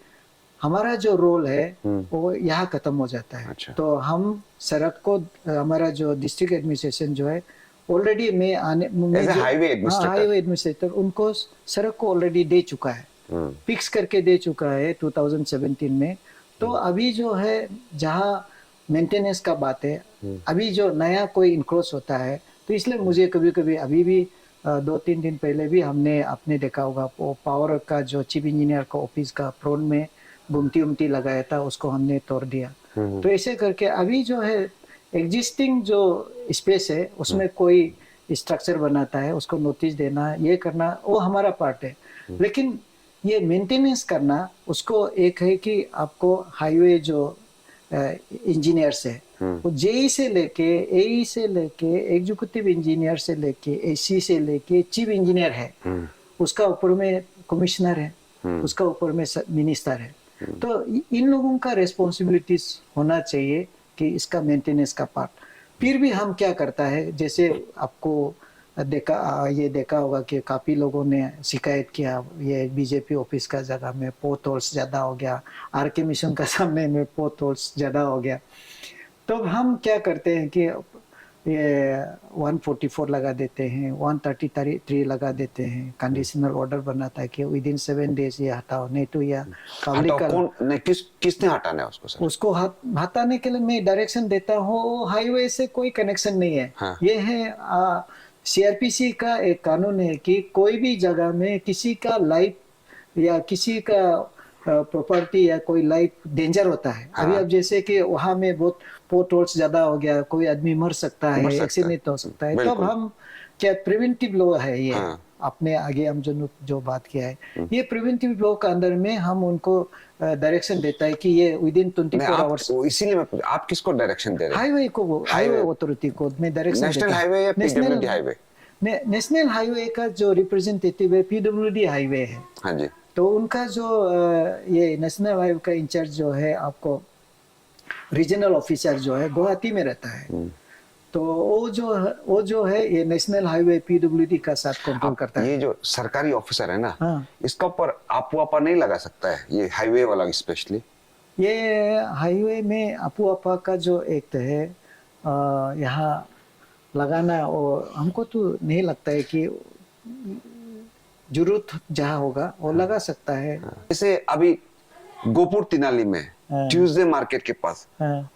हमारा जो रोल है वो यहाँ खत्म हो जाता है। अच्छा। तो हम सड़क को, हमारा जो डिस्ट्रिक्ट एडमिनिस्ट्रेशन जो है ऑलरेडी मैं As a highway administrator. Highway administrator उनको सड़क को ऑलरेडी दे चुका है, फिक्स करके दे चुका है 2017 में। तो अभी जो है जहाँ मेंटेनेंस का बात है, अभी जो नया कोई इंक्रोच होता है, तो इसलिए मुझे कभी कभी अभी भी 2-3 दिन पहले भी हमने आपने देखा होगा वो पावर का जो चीफ इंजीनियर का ऑफिस का फ्रंट में गुमटी लगाया था, उसको हमने तोड़ दिया। तो ऐसे करके अभी जो है एग्जिस्टिंग जो स्पेस है उसमें कोई स्ट्रक्चर बनाता है, उसको नोटिस देना, ये करना, वो हमारा पार्ट है। लेकिन ये मेंटेनेंस करना, उसको एक है कि आपको हाईवे जो इंजीनियर्स है वो जेई से लेके एई से लेके एग्जीक्यूटिव इंजीनियर से लेके एसी से लेके चीफ इंजीनियर है, उसका ऊपर में कमिश्नर है, उसका ऊपर में मिनिस्टर है। तो इन लोगों का रेस्पॉन्सिबिलिटीज होना चाहिए कि इसका मेंटेनेंस का पार्ट। फिर भी हम क्या करता है, जैसे आपको देखा होगा कि काफी लोगों ने शिकायत किया ये बीजेपी ऑफिस का जगह में पोथ होल्स ज्यादा हो गया, आरके मिशन का सामने में पोथ होल्स ज्यादा हो गया। तो हम क्या करते हैं कि ये 144 लगा देते हैं, 133 लगा देते हैं, कंडीशनल ऑर्डर बनाता है कि विद इन 7 डेज ये हटाओ, नहीं तो यह पब्लिक कौन किसने हटाना है उसको सर? उसको हटाने के लिए मैं डायरेक्शन देता हूँ। हाईवे से कोई कनेक्शन नहीं है। हाँ। ये है सीआरपीसी का एक कानून है कि कोई भी जगह में किसी का लाइफ या किसी का प्रॉपर्टी या कोई लाइफ डेंजर होता है। हाँ। अभी अब जैसे कि वहां में बहुत पोर्ट होल्स ज्यादा हो गया, कोई आदमी मर सकता है, एक्सीडेंट हो सकता है, तब हम क्या प्रिवेंटिव लॉ है ये। हाँ। अपने आगे हम जो बात किया है, ये प्रिवेंटिव लॉ का अंदर में हम उनको डायरेक्शन देता है कि ये विद इन 24 आवर्स। इसीलिए मैं आप किसको डायरेक्शन दे रहे हैं? हाईवे को, हाईवे अथॉरिटी को मैं डायरेक्शन देता हूं। नेशनल हाईवे या पीडब्ल्यूडी हाईवे? नेशनल हाईवे का जो रिप्रेजेंटेटिव है पीडब्ल्यूडी हाईवे है। हाँ जी। तो उनका जो ये नेशनल हाईवे का इंचार्ज जो है, आपको रीजनल ऑफिसर जो है गुवाहाटी में रहता है। तो वो जो है ये नेशनल हाईवे पीडब्ल्यूडी का साथ कंट्रोल करता है। ये जो सरकारी ऑफिसर है ना, हाँ। इसका ऊपर आपा नहीं लगा सकता है ये हाईवे वाला स्पेशली? ये हाईवे में आपा का जो एक्ट है यहाँ लगाना, और हमको तो नहीं लगता है कि जरूरत जहाँ होगा वो लगा सकता है। जैसे अभी गोपुर तिनाली में ट्यूसडे मार्केट के पास,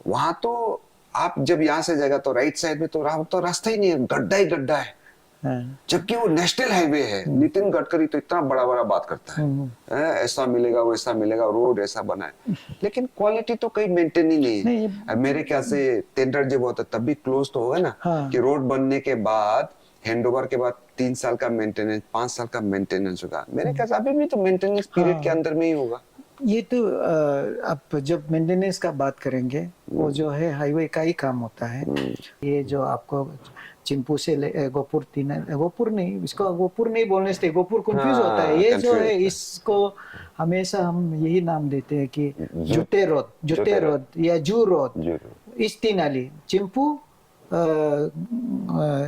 वहां तो आप जब यहाँ से जाएगा तो राइट साइड में तो रास्ता ही नहीं है, गड्ढा ही गड्ढा है। हाँ। जबकि वो नेशनल हाईवे है। नितिन गडकरी तो इतना बड़ा बड़ा बात करता है, ऐसा मिलेगा वैसा मिलेगा, रोड ऐसा बना है, लेकिन क्वालिटी तो कहीं मेंटेन ही नहीं नहीं, है। अब मेरे ख्याल से टेंडर जब होता तब भी क्लोज तो होगा ना, हाँ। कि रोड बनने के बाद हैंडओवर के बाद 3 साल का मेंटेनेंस, 5 साल का मेंटेनेंस होगा। मेरे ख्याल से अभी भी तो मेंटेनेंस पीरियड के हाँ। अंदर में ही होगा। ये तो आप जब मेंटेनेंस का बात करेंगे, वो जो है हाईवे का ही काम होता है। ये जो आपको चिंपू से गोपुर तीन, गोपुर नहीं, इसको गोपुर नहीं बोलने से गोपुर कंफ्यूज होता है। हाँ, ये जो confuse है होता है। इसको हमेशा हम यही नाम देते हैं कि जुटे जुटे रोड या जू रोड। जरूर। इस तीनाली चिंपू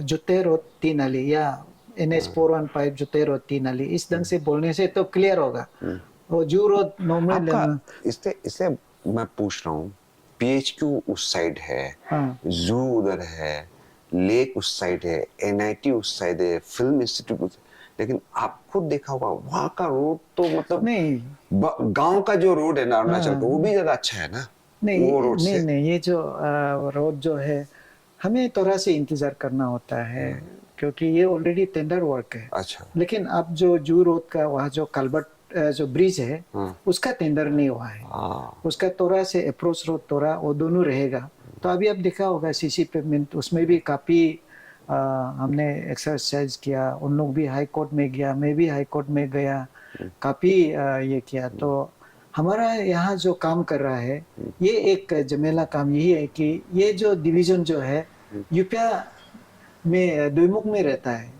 जुटे रोड तीनाली या NH 415 जुटे रोड तीनाली, इस ढंग से बोलने से तो क्लियर होगा। वो जू रोड नॉर्मल। आपका इससे इससे मैं पूछ रहा हूँ, PHQ उस साइड है, हाँ। जू उधर है, लेक उस साइड है, NIT उस साइड है, फिल्म इंस्टीट्यूट, लेकिन आप खुद देखा होगा वहां का रोड तो मतलब नहीं गांव का जो रोड है ना अरुणाचल हाँ। का, वो भी ज्यादा अच्छा है ना नहीं वो रोड नहीं से। नहीं, ये जो रोड जो है हमें थोड़ा से इंतजार करना होता है, क्योंकि ये ऑलरेडी टेंडर वर्क है। अच्छा। लेकिन अब जो जू रोड का वहाँ जो कलबट जो ब्रिज है, हाँ। उसका टेंडर नहीं हुआ है। हाँ। उसका थोड़ा से अप्रोच रोड थोड़ा वो दोनों रहेगा। तो अभी आप देखा होगा CC पेमेंट, उसमें भी काफी हमने एक्सरसाइज किया। उन लोग भी हाई कोर्ट में गया, मैं भी हाई कोर्ट में गया, काफी ये किया। तो हमारा यहाँ जो काम कर रहा है, ये एक जमेला काम यही है कि ये जो डिवीजन जो है यूपिया में द्विमुख में रहता है।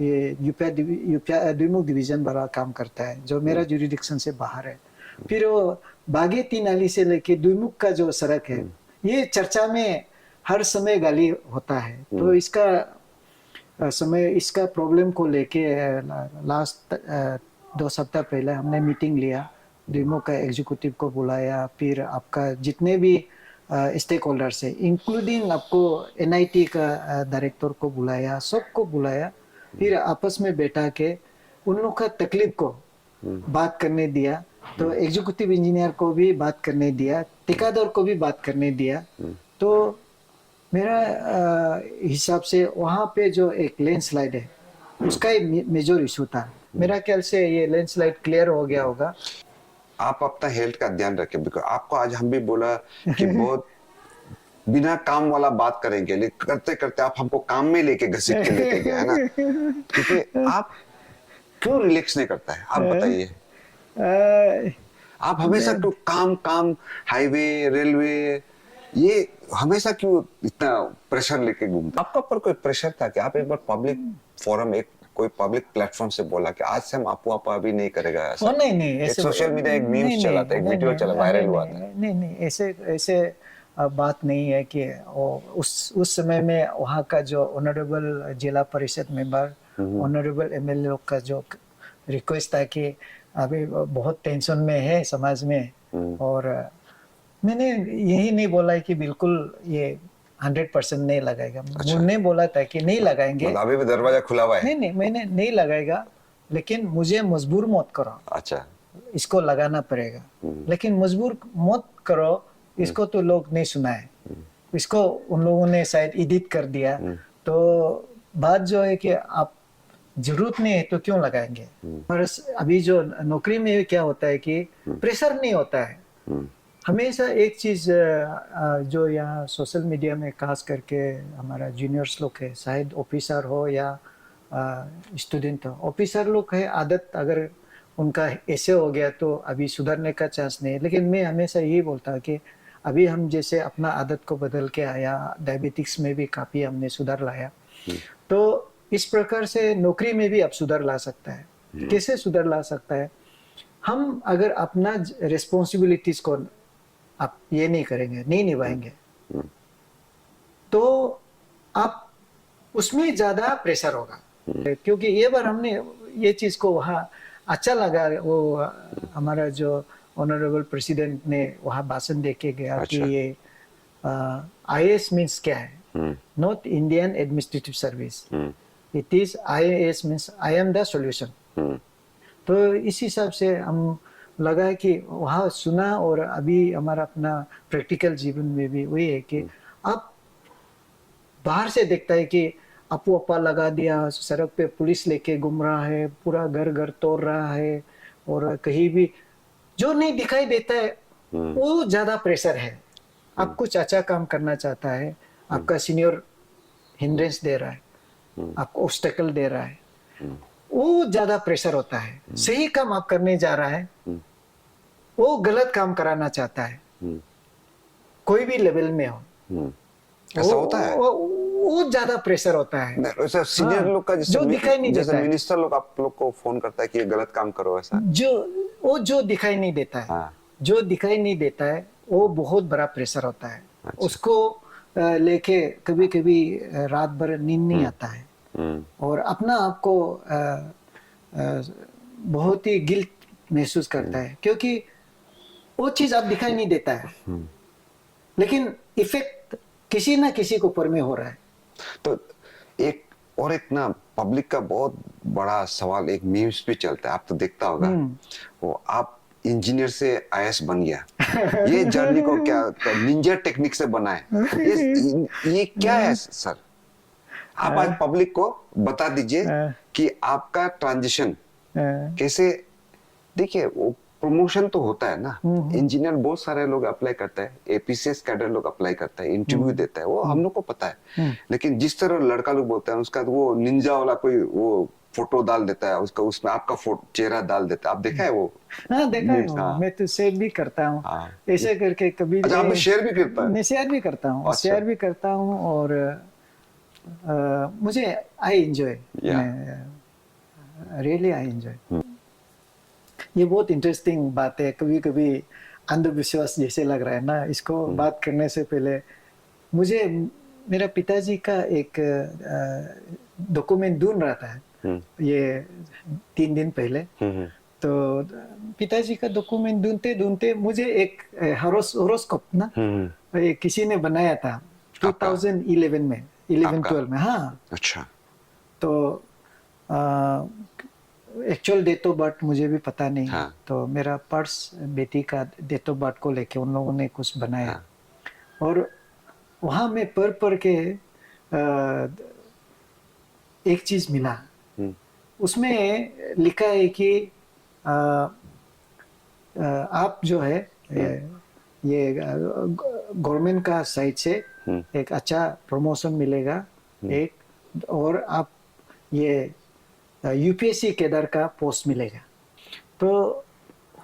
ये यूपिया द्विमुख डिवीजन बड़ा काम करता है, जो मेरा जुरिडिक्शन से बाहर है। फिर वो बागे तीनाली से लेके द्विमुख का जो सड़क है, ये चर्चा में हर समय गाली होता है। तो इसका समय, इसका प्रॉब्लम को लेके लास्ट 2 सप्ताह पहले हमने मीटिंग लिया, द्विमुख का एग्जीक्यूटिव को बुलाया, फिर आपका जितने भी स्टेक होल्डर्स है, इंक्लूडिंग आपको NIT का डायरेक्टर को बुलाया, सबको बुलाया। फिर आपस में बैठा के उन लोग का तकलीफ को बात करने दिया। तो एग्जीक्यूटिव इंजीनियर को भी बात करने दिया, ठेकेदार को भी बात करने दिया। तो मेरा हिसाब से वहाँ पे जो एक लैंडस्लाइड है, उसका ही मेजर इशू था। मेरा ख्याल से ये लैंडस्लाइड क्लियर हो गया होगा। आप अपना हेल्थ का ध्यान रखें, बिकॉज आपको आज हम भी बोला कि बहुत बिना काम वाला बात करेंगे, लेकिन करते करते आप हमको काम में लेके घसीट के लेके गए है ना, क्योंकि आप क्यों रिलैक्स नहीं करता है, आप बताइए। आप हमेशा क्यों काम काम, हाईवे, रेलवे, ये हमेशा क्यों इतना प्रेशर लेके घूमते? आपका पर कोई प्रेशर था कि आप एक बार पब्लिक फोरम, एक कोई पब्लिक प्लेटफॉर्म से बोला कि आज से हम आपू आपा अभी नहीं करेगा ऐसा? वो नहीं एक ऐसे सोशल मीडिया एक मीम्स चला था, एक वीडियो चला, वायरल हुआ था। नहीं ऐसे ऐसे बात नहीं है कि उस समय में वहाँ का जो ऑनरेबल जिला परिषद मेंबर, ऑनरेबल MLA लोग का जो रिक्वेस्ट था कि अभी बहुत टेंशन में है समाज में, और मैंने यही नहीं बोला है कि बिल्कुल ये 100% नहीं लगाएगा। अच्छा। मैंने बोला था कि नहीं लगाएंगे। मतलब अभी भी दरवाजा खुला हुआ है? नहीं मैंने नहीं लगाएगा, लेकिन मुझे मजबूर मत करो। अच्छा। इसको लगाना पड़ेगा, लेकिन मजबूर मत करो, इसको तो लोग नहीं सुना है। इसको उन लोगों ने शायद एडिट कर दिया। तो बात जो है कि आप जरूरत नहीं है तो क्यों लगाएंगे। और अभी जो नौकरी में क्या होता है कि प्रेशर नहीं होता है। हमेशा एक चीज जो यहाँ सोशल मीडिया में खास करके हमारा जूनियर्स लोग है, शायद ऑफिसर हो या स्टूडेंट हो, ऑफिसर लोग है, आदत अगर उनका ऐसे हो गया तो अभी सुधरने का चांस नहीं है। लेकिन मैं हमेशा यही बोलता कि अभी हम जैसे अपना आदत को बदल के आया, डायबिटिक्स में भी काफ़ी हमने सुधार लाया, तो इस प्रकार से नौकरी में भी आप सुधार ला सकता है। कैसे सुधार ला सकता है? हम अगर अपना रिस्पॉन्सिबिलिटीज को आप ये नहीं करेंगे, नहीं निभाएंगे, तो आप उसमें ज़्यादा प्रेशर होगा। क्योंकि ये बार हमने ये चीज़ को वहाँ अच्छा लगा, वो हमारा जो ऑनरेबल प्रेसिडेंट ने वहाँ भाषण दे के गया। अच्छा। कि ये IAS मीन्स क्या है, not Indian administrative service, it is IAS means I am the solution. तो इस हिसाब से हम लगा है कि वहाँ सुना, और अभी हमारा अपना प्रैक्टिकल जीवन में भी वही है कि आप बाहर से देखता है कि आपू अपा लगा दिया, सड़क पे पुलिस लेके घूम रहा है, पूरा घर घर तोड़ रहा है, और कहीं भी जो नहीं दिखाई देता है वो ज्यादा प्रेशर है। आप कुछ अच्छा काम करना चाहता है, आपका सीनियर हिंड्रेंस दे रहा है, आपको ऑब्स्टेकल दे रहा है, वो ज्यादा प्रेशर होता है। सही काम आप करने जा रहा है, वो गलत काम कराना चाहता है, कोई भी लेवल में हो। ऐसा होता है। वो ज्यादा प्रेशर होता है। वैसे सीनियर हाँ, लोग का जो दिखाई नहीं जैसे देता है, मिनिस्टर लोग आप लोग को फोन करता है कि ये गलत काम करो, ऐसा। जो दिखाई नहीं देता है, हाँ। जो दिखाई नहीं देता है वो बहुत बड़ा प्रेशर होता है। अच्छा। उसको लेके कभी कभी रात भर नींद नहीं आता है, और अपना आपको बहुत ही गिल्ट महसूस करता है, क्योंकि वो चीज आप दिखाई नहीं देता है, लेकिन इफेक्ट किसी ना किसी के ऊपर में हो रहा है। तो एक ना पब्लिक का बहुत बड़ा सवाल, एक मीम्स भी चलता है, आप तो देखता होगा, वो आप इंजीनियर से आईएएस बन गया, ये जर्नी को क्या निंजा टेक्निक से बना है, ये क्या है सर? आप आज पब्लिक को बता दीजिए कि आपका ट्रांजिशन कैसे। देखिए वो प्रमोशन तो होता है ना, इंजीनियर बहुत सारे लोग अप्लाई करते हैं, एपीसीएस कैडर लोग अप्लाई करता है, इंटरव्यू देता है, वो हम लोग को पता है। लेकिन जिस तरह लड़का लोग बोलते हैं, उसका वो निंजा वाला कोई वो फोटो डाल देता है, उसका उसमें आपका चेहरा डाल देता है, आप देखा है वो? हाँ, देखा है। हाँ। मैं तो शेयर भी करता हूँ। हाँ। ऐसे करके कभी अच्छा, आप शेयर भी करता है? मैं शेयर भी करता हूँ, अच्छा। शेयर भी करता हूँ, और मुझे I enjoy, really I enjoy. ये बहुत इंटरेस्टिंग बात है। कभी कभी अंधविश्वास जैसे लग रहा है ना, इसको बात करने से पहले मुझे मेरा पिताजी का एक डॉक्यूमेंट ढूंढ रहा था, ये 3 दिन पहले। तो पिताजी का डॉक्यूमेंट ढूंढते ढूंढते मुझे एक हॉरोस्कोप ना किसी ने बनाया था 2011 में, 11-12 में। हाँ। अच्छा। तो एक्चुअल डेट ऑफ बर्थ मुझे भी पता नहीं। हाँ। तो मेरा पर्स बेटी का डेट ऑफ बर्थ को लेके उन लोगों ने कुछ बनाया। हाँ। और वहां में पढ़ के एक चीज मिला, उसमें लिखा है कि आप जो है ये गवर्नमेंट का साइड से एक अच्छा प्रमोशन मिलेगा, एक, और आप ये यूपीएससी कैडर का पोस्ट मिलेगा। तो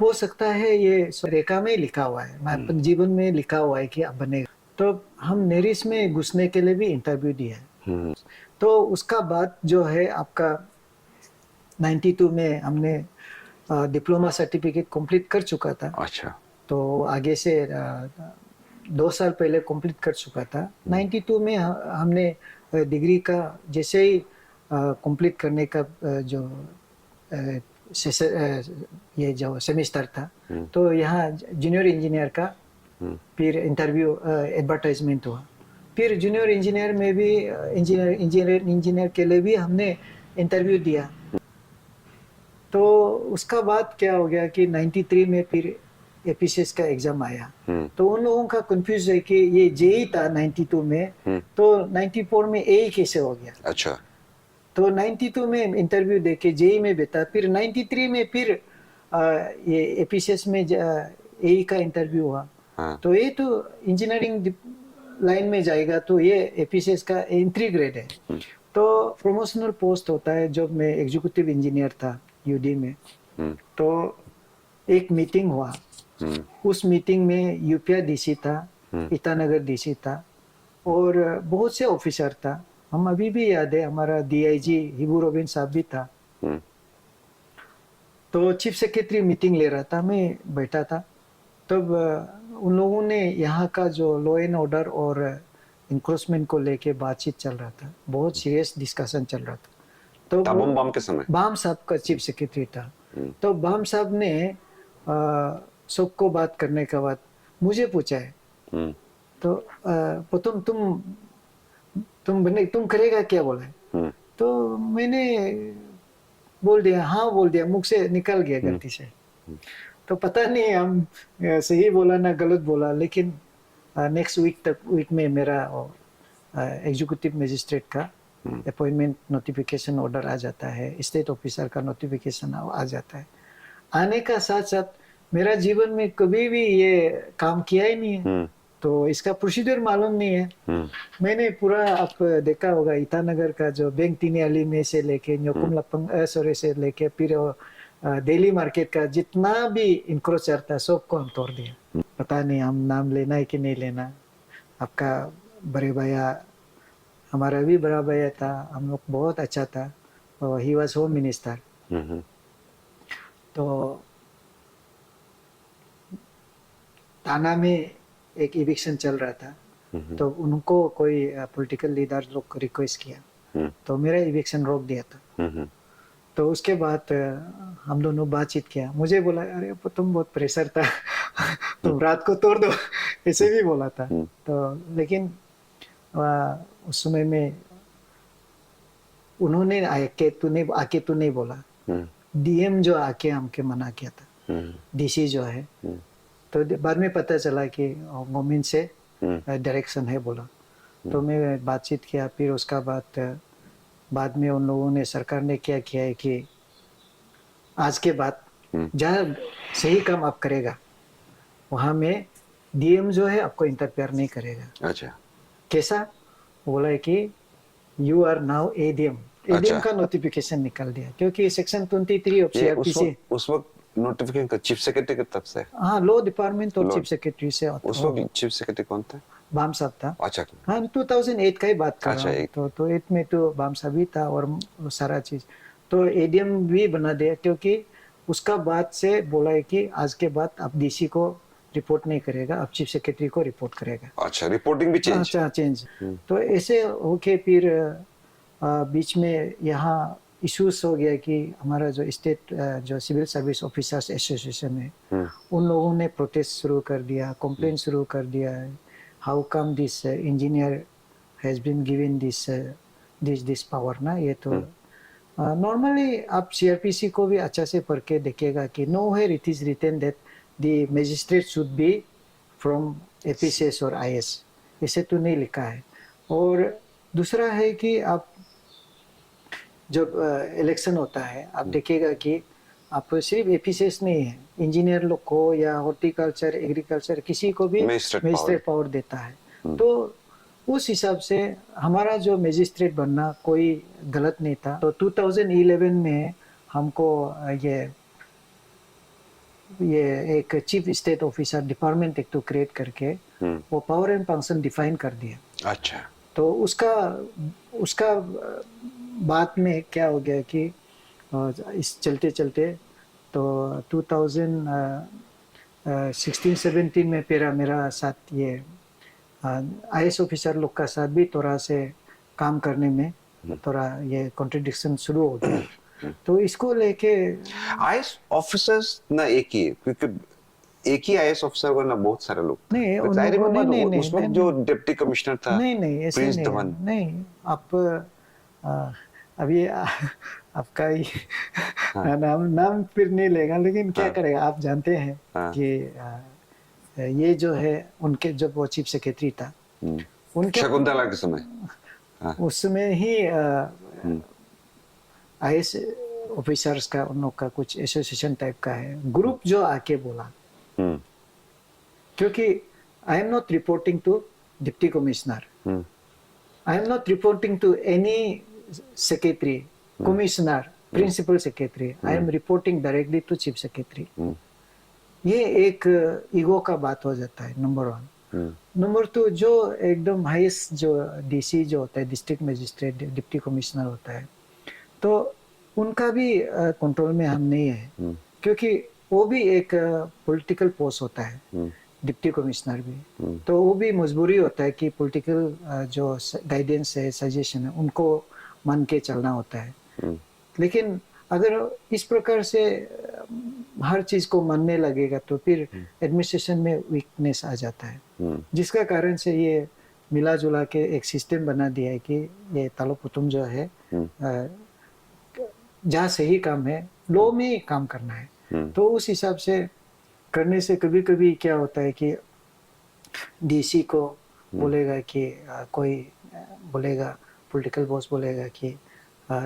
हो सकता है ये रेखा में लिखा हुआ है, मतलब जीवन में लिखा हुआ है कि आप बनेगा। तो हम नेरिस में घुसने के लिए भी इंटरव्यू दिया है। तो उसका बाद जो है आपका 92 में हमने डिप्लोमा सर्टिफिकेट कंप्लीट कर चुका था। अच्छा। तो आगे से 2 साल पहले कंप्लीट कर चुका था। 92 में हमने डिग्री का जैसे ही कंप्लीट करने का जो ये जो सेमेस्टर था, तो यहाँ जूनियर इंजीनियर का फिर इंटरव्यू एडवर्टाइजमेंट हुआ। फिर जूनियर इंजीनियर में भी इंजीनियर के लिए भी हमने इंटरव्यू दिया। तो उसका बाद क्या हो गया कि 93 में फिर एपीसीएस का एग्जाम आया। तो उन लोगों का कंफ्यूज है कि ये जेई था 92 में, तो 94 में ए कैसे हो गया। अच्छा। तो 92 में इंटरव्यू देके जेई में बैठा, फिर 93 में फिर ये एपीसीएस में ए का इंटरव्यू हुआ। हाँ। तो ये तो इंजीनियरिंग लाइन में जाएगा, तो ये एपीसीएस का एंट्री ग्रेड है। तो प्रोमोशनल पोस्ट होता है। जब मैं एग्जीक्यूटिव इंजीनियर था यूडी में, तो एक मीटिंग हुआ। उस मीटिंग में यूपीआ डीसी था, ईटानगर डीसी था, और बहुत से ऑफिसर था। हम अभी भी याद है, हमारा डीआईजी हिबू रोबिन साहब भी था। तो चीफ सेक्रेटरी मीटिंग ले रहा था, मैं बैठा था। तब उन लोगों ने यहाँ का जो लॉ एंड ऑर्डर और इंक्रोचमेंट को लेके बातचीत चल रहा था, बहुत सीरियस डिस्कशन चल रहा था। तो बाम के समय बाम साहब का चीफ सेक्रेटरी था। तो बाम साहब ने सबको बात करने के बाद मुझे पूछा है, तो तुम करेगा क्या बोला है। तो मैंने बोल दिया, हाँ बोल दिया, मुख से निकल गया गलती से। तो पता नहीं हम सही बोला ना गलत बोला, लेकिन नेक्स्ट वीक में मेरा एग्जीक्यूटिव मजिस्ट्रेट का अपॉइंटमेंट नोटिफिकेशन ऑर्डर आ जाता है, स्टेट ऑफिसर का नोटिफिकेशन आ जाता है। आने का साथ साथ मेरा जीवन में कभी भी ये काम किया ही नहीं है, तो इसका प्रोसीजर मालूम नहीं है। मैंने पूरा आप देखा होगा ईटानगर का जो बैंक तिनियाली में से लेके न्योकुम लपंग सॉरी से लेके फिर दिल्ली मार्केट का जितना भी इंक्रोचर था सबको हम तोड़ दिया। पता नहीं हम नाम लेना है कि नहीं लेना। आपका बड़े भैया, हमारा भी बड़ा भैया था, हम लोग बहुत अच्छा था, ही वॉज होम मिनिस्टर। तो थाना में एक इविक्शन चल रहा था, तो उनको कोई पॉलिटिकल लीडर लोग को रिक्वेस्ट किया, तो मेरा इविक्शन रोक दिया था। तो उसके बाद हम दोनों बातचीत किया। मुझे बोला अरे तुम बहुत प्रेशर था तुम रात को तोड़ दो ऐसे भी बोला था। तो लेकिन उस समय में उन्होंने आके तू नहीं बोला, डीएम जो आके हमके मना किया था, डीसी जो है। तो बाद में पता चला कि गवर्नमेंट से डायरेक्शन है बोला। तो मैं बातचीत किया, फिर उसका बाद में उन लोगों ने, सरकार ने क्या किया है कि आज के बाद जहाँ सही काम आप करेगा वहाँ में डीएम जो है आपको इंटरफेयर नहीं करेगा। अच्छा, कैसा बोला है कि you are now ADM. ADM का नोटिफिकेशन निकाल दिया, क्योंकि सेक्शन 23 ऑफ सीआरपीसी उस वक्त नोटिफिकेशन चिफ सेक्रेटरी की तरफ से। हाँ, लॉ डिपार्टमेंट और चीफ सेक्रेटरी से। उस वक्त चीफ सेक्रेटरी कौन था? बाम साहब था। अच्छा, हाँ, 2008 का ही बात कर रहा हूँ। तो 8 में तो बाम साहब ही था और सारा चीज। तो एडीएम भी बना दिया, क्योंकि उसका बाद से बोला है कि आज के बाद आप डीसी को रिपोर्ट नहीं करेगा, आप चीफ सेक्रेटरी को रिपोर्ट करेगा। अच्छा, रिपोर्टिंग भी चेंज। अच्छा, चेंज। तो ऐसे होके फिर बीच में यहाँ इश्यूज हो गया कि हमारा जो स्टेट जो सिविल सर्विस ऑफिसर्स एसोसिएशन है, उन लोगों ने प्रोटेस्ट शुरू कर दिया, कंप्लेंट शुरू कर दिया है। How come this engineer has been given this power ना। ये तो नॉर्मली आप सीआरपीसी को भी अच्छा से पढ़ के देखेगा कि nowhere it is written that the magistrate should be from APCS और आईएएस, इसे तो नहीं लिखा है। और दूसरा है कि आप जब इलेक्शन होता है, आप देखिएगा कि आप सिर्फ एपीसीएस नहीं है, इंजीनियर लोग को या हॉर्टिकल्चर, एग्रीकल्चर, किसी को भी मैजिस्ट्रेट पावर देता है। तो उस हिसाब से हमारा जो मैजिस्ट्रेट बनना कोई गलत नहीं था। तो 2011 में हमको ये एक चीफ स्टेट ऑफिसर डिपार्टमेंट एक तो क्रिएट करके वो पावर एंड फंक्शन डिफाइन कर दिया। अच्छा। तो उसका बाद में क्या हो गया कि इस चलते चलते तो 2016-17 में मेरा साथ ये आईएएस ऑफिसर लोग का साथ भी थोड़ा से काम करने में थोड़ा ये कॉन्ट्रडिक्शन शुरू हो गया। तो इसको लेके आईएएस ऑफिसर्स ना एक ही, क्योंकि एक ही आईएएस ऑफिसर वरना बहुत सारे लोग नहीं, उस वक्त जो डिप्टी कमिश्नर था नहीं ऐसे नहीं। आप अभी आपका ही नाम फिर नहीं लेगा, लेकिन क्या करेगा, आप जानते हैं कि ये जो है उनके जब वो चीफ सेक्रेटरी था, उनके शकुंतला के समय, उसमें ही आईएएस ऑफिसर्स का उन लोग का कुछ एसोसिएशन टाइप का है, ग्रुप जो आके बोला, क्योंकि I am not reporting to deputy commissioner, I am not reporting to any secretary, commissioner, principal secretary, I am reporting directly to chief secretary. ये एक ईगो का बात हो जाता है, नंबर 1। नंबर 2, जो एकदम हाईएस्ट जो डीसी जो होता है, डिस्ट्रिक्ट मजिस्ट्रेट, डिप्टी कमिश्नर होता है, तो उनका भी कंट्रोल में हम नहीं है, क्योंकि वो भी एक पॉलिटिकल पोस्ट होता है, डिप्टी कमिश्नर भी। तो वो भी मजबूरी होता है कि पॉलिटिकल जो गाइडेंस है, सजेशन है, उनको मान के चलना होता है। लेकिन अगर इस प्रकार से हर चीज को मानने लगेगा तो फिर एडमिनिस्ट्रेशन में वीकनेस आ जाता है, जिसका कारण से ये मिला जुला के एक सिस्टम बना दिया है कि ये तालोपुतुम जो है जहाँ सही काम है, लॉ में ही काम करना है। तो उस हिसाब से करने से कभी कभी क्या होता है कि डीसी को बोलेगा कि कोई बोलेगा पॉलिटिकल बॉस बोलेगा कि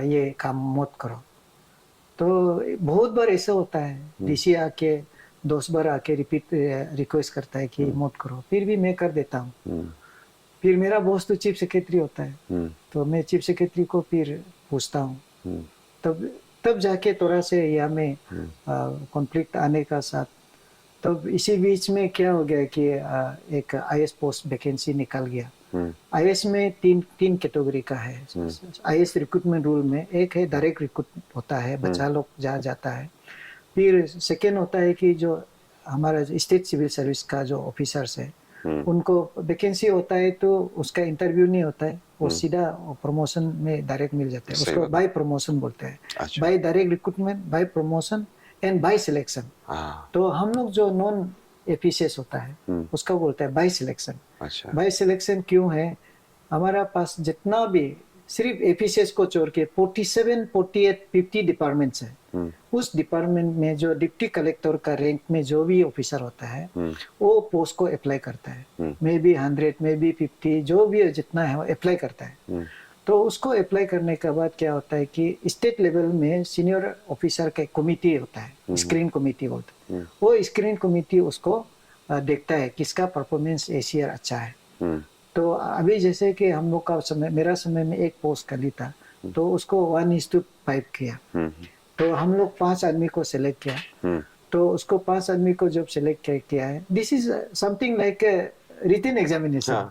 ये काम मत करो। तो बहुत बार ऐसा होता है, डीसी आके 10 बार आके रिक्वेस्ट करता है कि मत करो, फिर भी मैं कर देता हूँ। फिर मेरा बॉस तो चीफ सेक्रेटरी होता है, तो मैं चीफ सेक्रेटरी को फिर पूछता हूँ, तब तब जाके थोड़ा से यहाँ में कॉन्फ्लिक्ट आने का साथ। तब इसी बीच में क्या हो गया कि एक आईएएस पोस्ट वैकेंसी निकल गया। आईएएस में तीन कैटेगरी का है आईएएस रिक्रूटमेंट रूल में। एक है डायरेक्ट रिक्रूट होता है, बच्चा लोग जहाँ जाता है। फिर सेकेंड होता है कि जो हमारा स्टेट सिविल सर्विस का जो ऑफिसर्स है उनको वैकेंसी होता है तो उसका इंटरव्यू नहीं होता है, वो सीधा प्रमोशन में डायरेक्ट मिल जाता है। उसको बाय प्रमोशन बोलते हैं, by direct recruitment, by promotion and by selection. तो हम लोग जो नॉन एफिशिएंस होता है उसका बोलते हैं बाय सिलेक्शन। बाय सिलेक्शन क्यों है? हमारा पास जितना भी सिर्फ एफिशिएंस को छोड़ के 47, 48, 50 डिपार्टमेंट्स है। उस डिपार्टमेंट में जो डिप्टी कलेक्टर का रैंक में जो भी ऑफिसर होता है वो पोस्ट को अप्लाई करता है। मे बी 100, मे बी 50, जो भी जितना है वो अप्लाई करता है। तो उसको अप्लाई करने के बाद क्या होता है कि स्टेट लेवल में सीनियर ऑफिसर का कमिटी होता है, स्क्रीन कमिटी बोलते हैं। वो स्क्रीन कमिटी उसको देखता है किसका परफॉर्मेंस इस ईयर अच्छा है। तो अभी जैसे कि हम लोग का समय, मेरा समय में एक पोस्ट खाली था, तो उसको 1:5 किया। तो हम लोग 5 आदमी को सिलेक्ट किया। तो उसको 5 आदमी को जब सिलेक्ट किया है, this is something like written examination.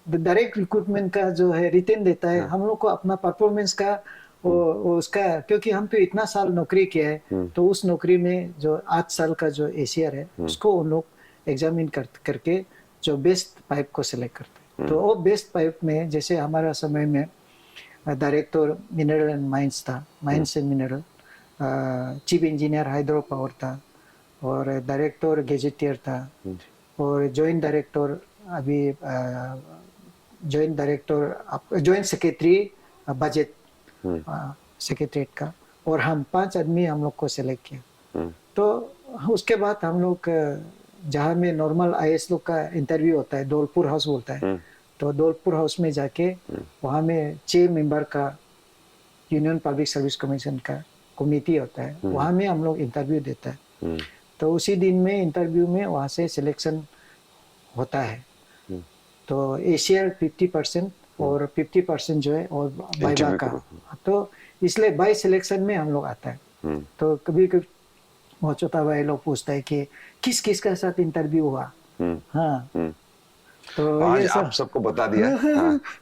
Direct recruitment का जो है रिटन देता है, हम लोग को अपना परफॉर्मेंस का उसका, क्योंकि हम तो इतना साल नौकरी किया है, तो उस नौकरी में जो 8 साल का जो एशियर है उसको उन लोग एग्जामिन करके जो बेस्ट पाइप को सिलेक्ट करते हैं। तो वो बेस्ट पाइप में जैसे हमारा समय में डायरेक्टर मिनरल एंड माइंस था, mines and mineral, chief engineer hydro power था, और डायरेक्टर गेजेटियर था, और जॉइंट डायरेक्टर अभी जॉइंट सेक्रेटरी बजट सेक्रेटरीट का, और हम 5 आदमी हम लोग को सिलेक्ट किया। तो उसके बाद हम लोग जहाँ में नॉर्मल आईएएस लोग का इंटरव्यू होता है, दौलपुर हाउस बोलता है, तो दौलपुर हाउस में जाके वहाँ में 6 मेंबर का यूनियन पब्लिक सर्विस कमीशन का कमेटी होता है, वहाँ में हम लोग इंटरव्यू देता है। तो उसी दिन में इंटरव्यू में वहाँ से सिलेक्शन होता है। तो एशियर 50% और 50% जो है और वाइवा का, तो इसलिए बाय सिलेक्शन में हम लोग आता है। तो कभी कभी वो छोटा भाई लोग पूछता है कि किस किस के साथ इंटरव्यू हुआ। हाँ, तो आज ये आप सबको बता दिया।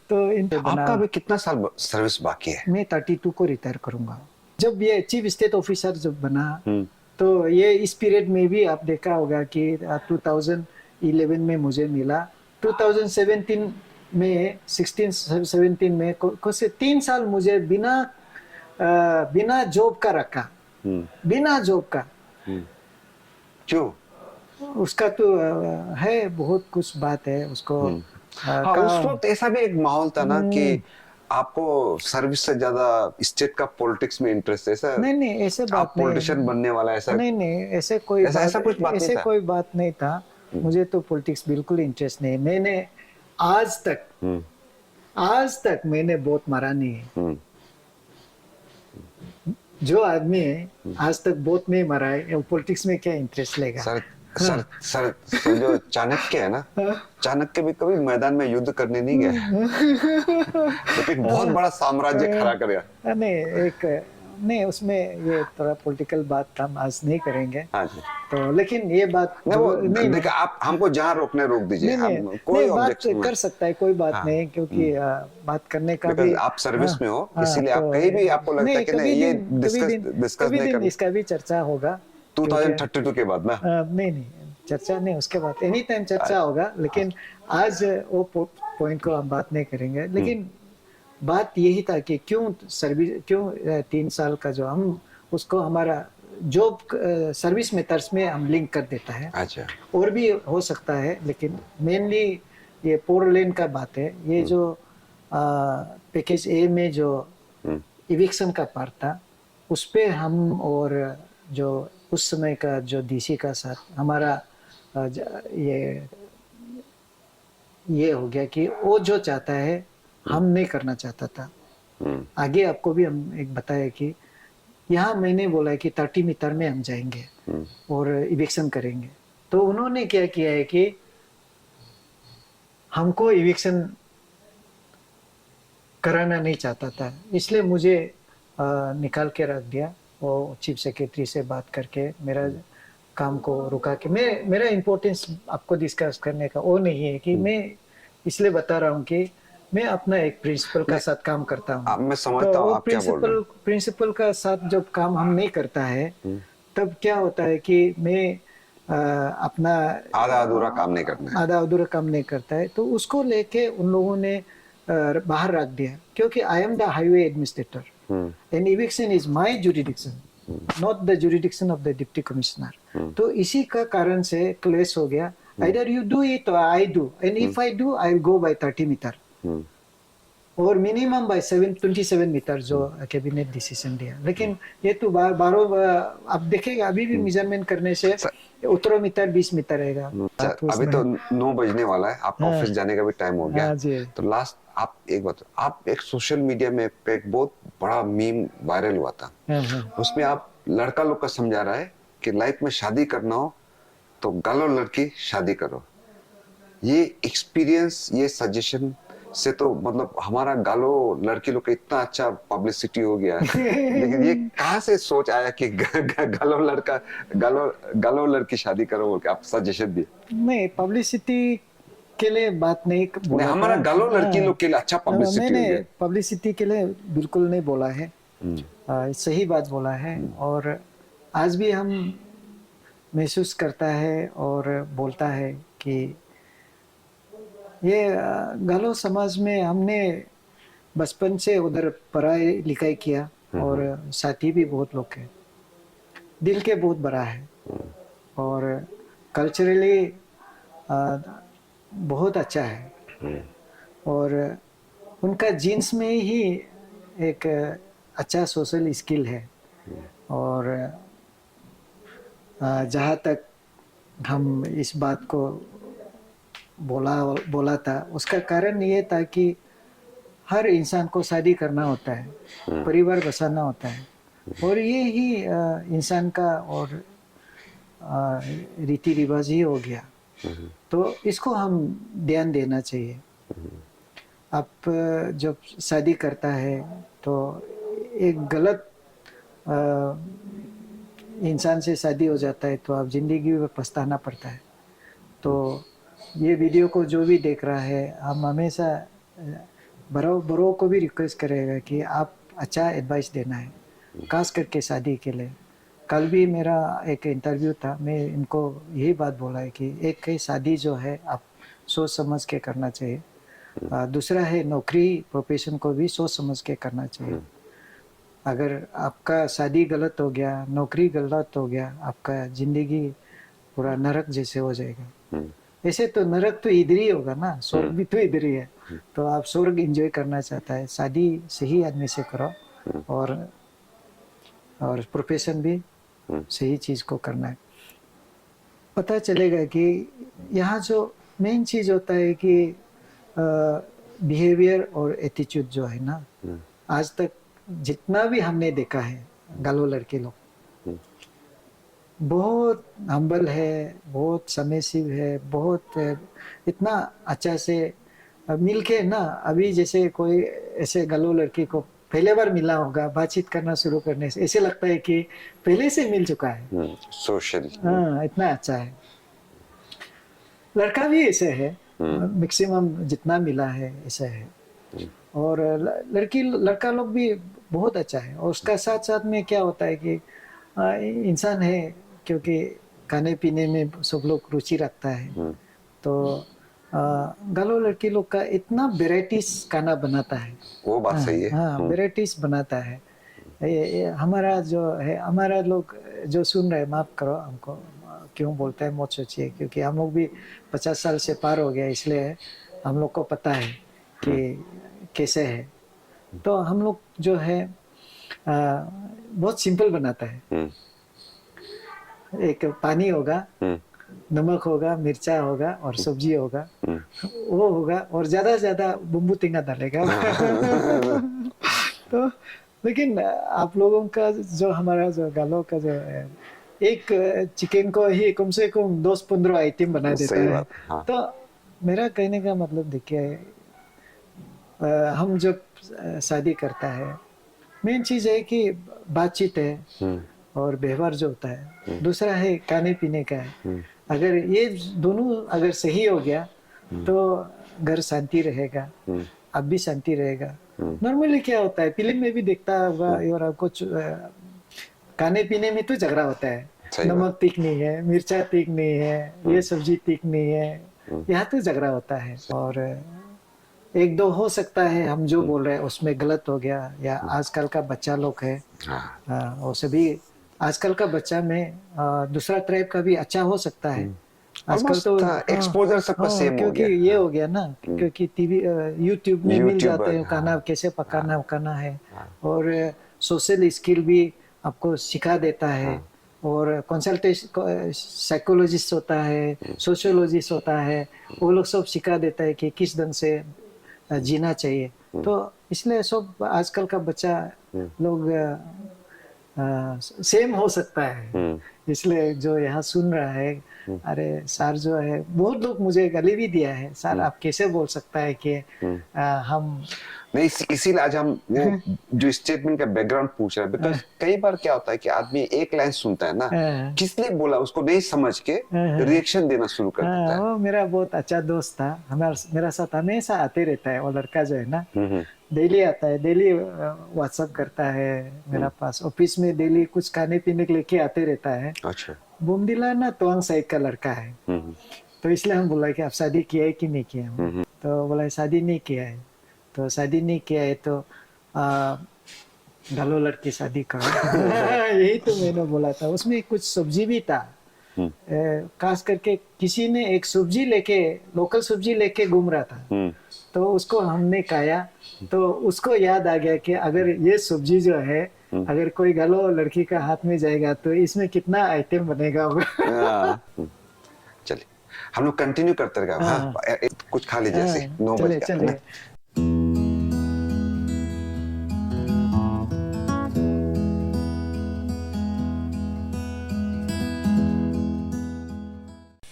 तो आपका अभी कितना साल सर्विस बाकी है? मैं 32 को रिटायर करूंगा। जब ये चीफ स्टेट ऑफिसर जब बना, तो ये इस पीरियड में भी आप देखा होगा कि 2011 में मुझे मिला, 2017 में 16-17 में कुछ 3 साल मुझे बिना जॉब का रखा, बिना जॉब का। क्यों? उसका तो है बहुत कुछ बात है उसको। हाँ, उस वक्त ऐसा भी एक माहौल था ना कि आपको सर्विस से ज्यादा स्टेट का पॉलिटिक्स में इंटरेस्ट है। ऐसा नहीं ऐसे बात आप पॉलिटिशियन बनने वाला ऐसा नहीं ऐसे कोई बात नहीं था। मुझे तो पॉलिटिक्स बिल्कुल इंटरेस्ट नहीं। मैंने आज तक मैंने वोट मारा नहीं है। जो आदमी है आज तक वोट नहीं मारा है, पॉलिटिक्स में क्या इंटरेस्ट लेगा? सर जो चाणक्य है ना, चाणक्य भी कभी मैदान में युद्ध करने नहीं गया, लेकिन बहुत बड़ा साम्राज्य खड़ा कर गया। नहीं उसमें ये थोड़ा पॉलिटिकल बात हम आज नहीं करेंगे। हाँ जी। तो लेकिन ये बात नहीं, आप हमको जहाँ रोकने रोक दीजिए। कोई बात कर सकता है, कोई बात नहीं, क्योंकि बात करने का भी आप सर्विस में हो, इसीलिए आप कहीं भी आपको लगता है कि नहीं ये डिस्कस नहीं करना, इसका भी चर्चा होगा 2032 के बाद ना। नहीं चर्चा नहीं, उसके बाद एनी टाइम चर्चा होगा, लेकिन आज वो पॉइंट को हम बात नहीं करेंगे। लेकिन बात यही था कि क्यों 3 साल का जो हम उसको हमारा जॉब सर्विस मेथड्स में हम लिंक कर देता है। अच्छा। और भी हो सकता है, लेकिन मेनली ये 4 लेन का बात है। ये जो पैकेज ए में जो इविक्शन का पार्ट था, उस पे हम और जो उस समय का जो डीसी का साथ हमारा ये हो गया कि वो जो चाहता है हम नहीं करना चाहता था। आगे आपको भी हम एक बताया कि यहाँ मैंने बोला है कि 30 मीटर में हम जाएंगे और इविक्शन करेंगे। तो उन्होंने क्या किया है कि हमको इविक्शन कराना नहीं चाहता था, इसलिए मुझे निकाल के रख दिया। वो चीफ सेक्रेटरी से बात करके मेरा काम को रुका के मेरा इम्पोर्टेंस आपको डिस्कस करने का वो नहीं है कि मैं इसलिए बता रहा हूँ कि मैं अपना एक प्रिंसिपल का साथ काम करता हूँ। मैं तो समझता हूँ वो आप क्या बोल रहे प्रिंसिपल का साथ जब काम हम नहीं करता है तब क्या होता है कि मैं अपना आधा अधूरा काम नहीं करना है। आधा अधूरा काम नहीं करता है, तो उसको लेके उन लोगों ने बाहर रख दिया, क्योंकि I am the highway administrator and eviction is my jurisdiction, not the jurisdiction of the deputy commissioner. तो इसी का कारण से क्लेश हो गया, आइदर यू डू इट और I do, and if I do I will go by 30 metre और मिनिमम बाय 27 मीटर जो कैबिनेट डिसीजन दिया। लेकिन ये तो आप देखेगा अभी भी मेजरमेंट करने से 18 मीटर 20 मीटर रहेगा। अभी तो 9 बजने वाला है, आपका ऑफिस जाने का भी टाइम हो गया। जी। तो लास्ट आप एक बात, आप एक सोशल मीडिया में एक बहुत बड़ा मीम वायरल हुआ था, उसमें आप लड़का लोग का समझा रहा है कि लाइफ में शादी करना हो तो गालो लड़की शादी करो। ये एक्सपीरियंस, ये सजेशन से तो मतलब हमारा गालो लड़की लोग का इतना अच्छा पब्लिसिटी हो गया लेकिन ये कहाँ से सोच आया कि गालो लड़की शादी करो बोल के आप सजेशन दिए? नहीं, पब्लिसिटी के लिए बात नहीं बोला नहीं, हमारा गालो लड़की लोग के लिए अच्छा पब्लिसिटी हो मैंने गया। पब्लिसिटी के लिए बिल्कुल नहीं बोला है, सही बात बोला है। और आज भी हम महसूस करता है और बोलता है कि ये गालो समाज में हमने बचपन से उधर पढ़ाई लिखाई किया और साथी भी बहुत लोग हैं, दिल के बहुत बड़ा है और कल्चरली बहुत अच्छा है और उनका जीन्स में ही एक अच्छा सोशल स्किल है। और जहाँ तक हम इस बात को बोला था, उसका कारण ये था कि हर इंसान को शादी करना होता है, परिवार बसाना होता है और ये ही इंसान का और रीति रिवाज ही हो गया। तो इसको हम ध्यान देना चाहिए। आप जब शादी करता है तो एक गलत इंसान से शादी हो जाता है तो आप जिंदगी में पछताना पड़ता है। तो ये वीडियो को जो भी देख रहा है, हम हमेशा बड़ों को भी रिक्वेस्ट करेगा कि आप अच्छा एडवाइस देना है, खास करके शादी के लिए। कल भी मेरा एक इंटरव्यू था, मैं इनको यही बात बोला है कि एक है शादी जो है आप सोच समझ के करना चाहिए, दूसरा है नौकरी प्रोफेशन को भी सोच समझ के करना चाहिए। अगर आपका शादी गलत हो गया, नौकरी गलत हो गया, आपका जिंदगी पूरा नरक जैसे हो जाएगा। ऐसे तो नरक तो इधर ही होगा ना, स्वर्ग भी तो इधर ही है। तो आप स्वर्ग एंजॉय करना चाहता है, शादी सही आदमी से करो और प्रोफेशन भी सही चीज को करना है। पता चलेगा कि यहाँ जो मेन चीज होता है कि बिहेवियर और एटीट्यूड जो है ना, आज तक जितना भी हमने देखा है गालो लड़के लोग बहुत हम्बल है, बहुत सबमिसिव है, बहुत इतना अच्छा से मिल के ना। अभी जैसे कोई ऐसे गालो लड़की को पहले बार मिला होगा, बातचीत करना शुरू करने से ऐसे लगता है कि पहले से मिल चुका है। सोशल हाँ, इतना अच्छा है। लड़का भी ऐसे है, मैक्सिमम जितना मिला है ऐसा है। और लड़का लोग भी बहुत अच्छा है। और उसका साथ साथ में क्या होता है कि इंसान है, क्योंकि खाने पीने में सब लोग रुचि रखता है। तो गालो लड़की लोग का इतना वेराइटीज खाना बनाता है, वो बात सही है। हाँ, वेराइटीज बनाता है। ये हमारा जो है, हमारा लोग जो सुन रहे, माफ करो हमको क्यों बोलते हैं मत सोचिए, क्योंकि हम लोग भी 50 साल से पार हो गया, इसलिए हम लोग को पता है कि कैसे है। तो हम लोग जो है बहुत सिंपल बनाता है। एक पानी होगा, नमक होगा, मिर्चा होगा और सब्जी होगा, वो होगा और ज्यादा से ज्यादा बुम्बू टिंगा डालेगा। तो लेकिन आप लोगों का जो हमारा जो गालों का जो है, एक चिकन को ही कम से कम 10-15 आइटम बना देता सही है। बात, हाँ। तो मेरा कहने का मतलब देखिए, हम जब शादी करता है, मेन चीज है कि बातचीत है और व्यवहार जो होता है, दूसरा है खाने पीने का है। अगर ये दोनों अगर सही हो गया तो घर शांति रहेगा, आप भी शांति रहेगा। नॉर्मली क्या होता है, फिल्म में भी देखता होगा और कुछ खाने पीने में तो झगड़ा होता है, सही बात। नमक तीख नहीं है, मिर्चा तीख नहीं है, ये सब्जी तीख नहीं है, यहाँ तो झगड़ा होता है। और एक दो हो सकता है हम जो बोल रहे हैं उसमें गलत हो गया, या आजकल का बच्चा लोग है, वो सभी आजकल का बच्चा में दूसरा ट्राइब का भी अच्छा हो सकता है। आजकल तो एक्सपोजर सबका सेम हो क्योंकि गया। ये हो गया ना, क्योंकि टीवी यूट्यूब में मिल जाते हैं खाना कैसे पकाना उकाना है, और सोशल स्किल भी आपको सिखा देता है, और कंसल्टेशन साइकोलॉजिस्ट होता है, सोशियोलॉजिस्ट होता है, वो लोग सब सिखा देता है कि किस ढंग से जीना चाहिए। तो इसलिए सब आजकल का बच्चा लोग सेम हो सकता है। इसलिए जो यहाँ सुन रहा है, अरे सर जो है, बहुत लोग मुझे गाली भी दिया है, सर आप कैसे बोल सकता है कि हम नहीं, इसीलिए आज हम वो जो स्टेटमेंट का बैकग्राउंड पूछ रहे हैं, बिकॉज कई बार क्या होता है कि आदमी एक लाइन सुनता है ना, किस लिए बोला उसको नहीं समझ के रिएक्शन देना शुरू कर देता है। वो मेरा बहुत अच्छा दोस्त था, मेरा साथ हमेशा आते रहता है, वो लड़का जो है ना, डेली आता है, डेली व्हाट्सएप करता है मेरा पास, ऑफिस में डेली कुछ खाने पीने के लेके आते रहता है। अच्छा। बुमदिला ना तवांग साइड का लड़का है, तो इसलिए हम बोला कि आप शादी किया है कि नहीं किया है, तो बोला शादी नहीं किया है। तो शादी नहीं किया है तो गालो लड़की शादी करो। यही तो मैंने बोला था। उसमें कुछ सब्जी भी था, खास करके किसी ने एक सब्जी लेके, लोकल सब्जी लेके घूम रहा था, तो उसको हमने खाया, तो उसको याद आ गया कि अगर ये सब्जी जो है अगर कोई गालो लड़की का हाथ में जाएगा तो इसमें कितना आइटम बनेगा होगा। चलिए हम लोग कंटिन्यू करते रहेगा। कुछ खा लीजिए, ऐसे 9 बज गया।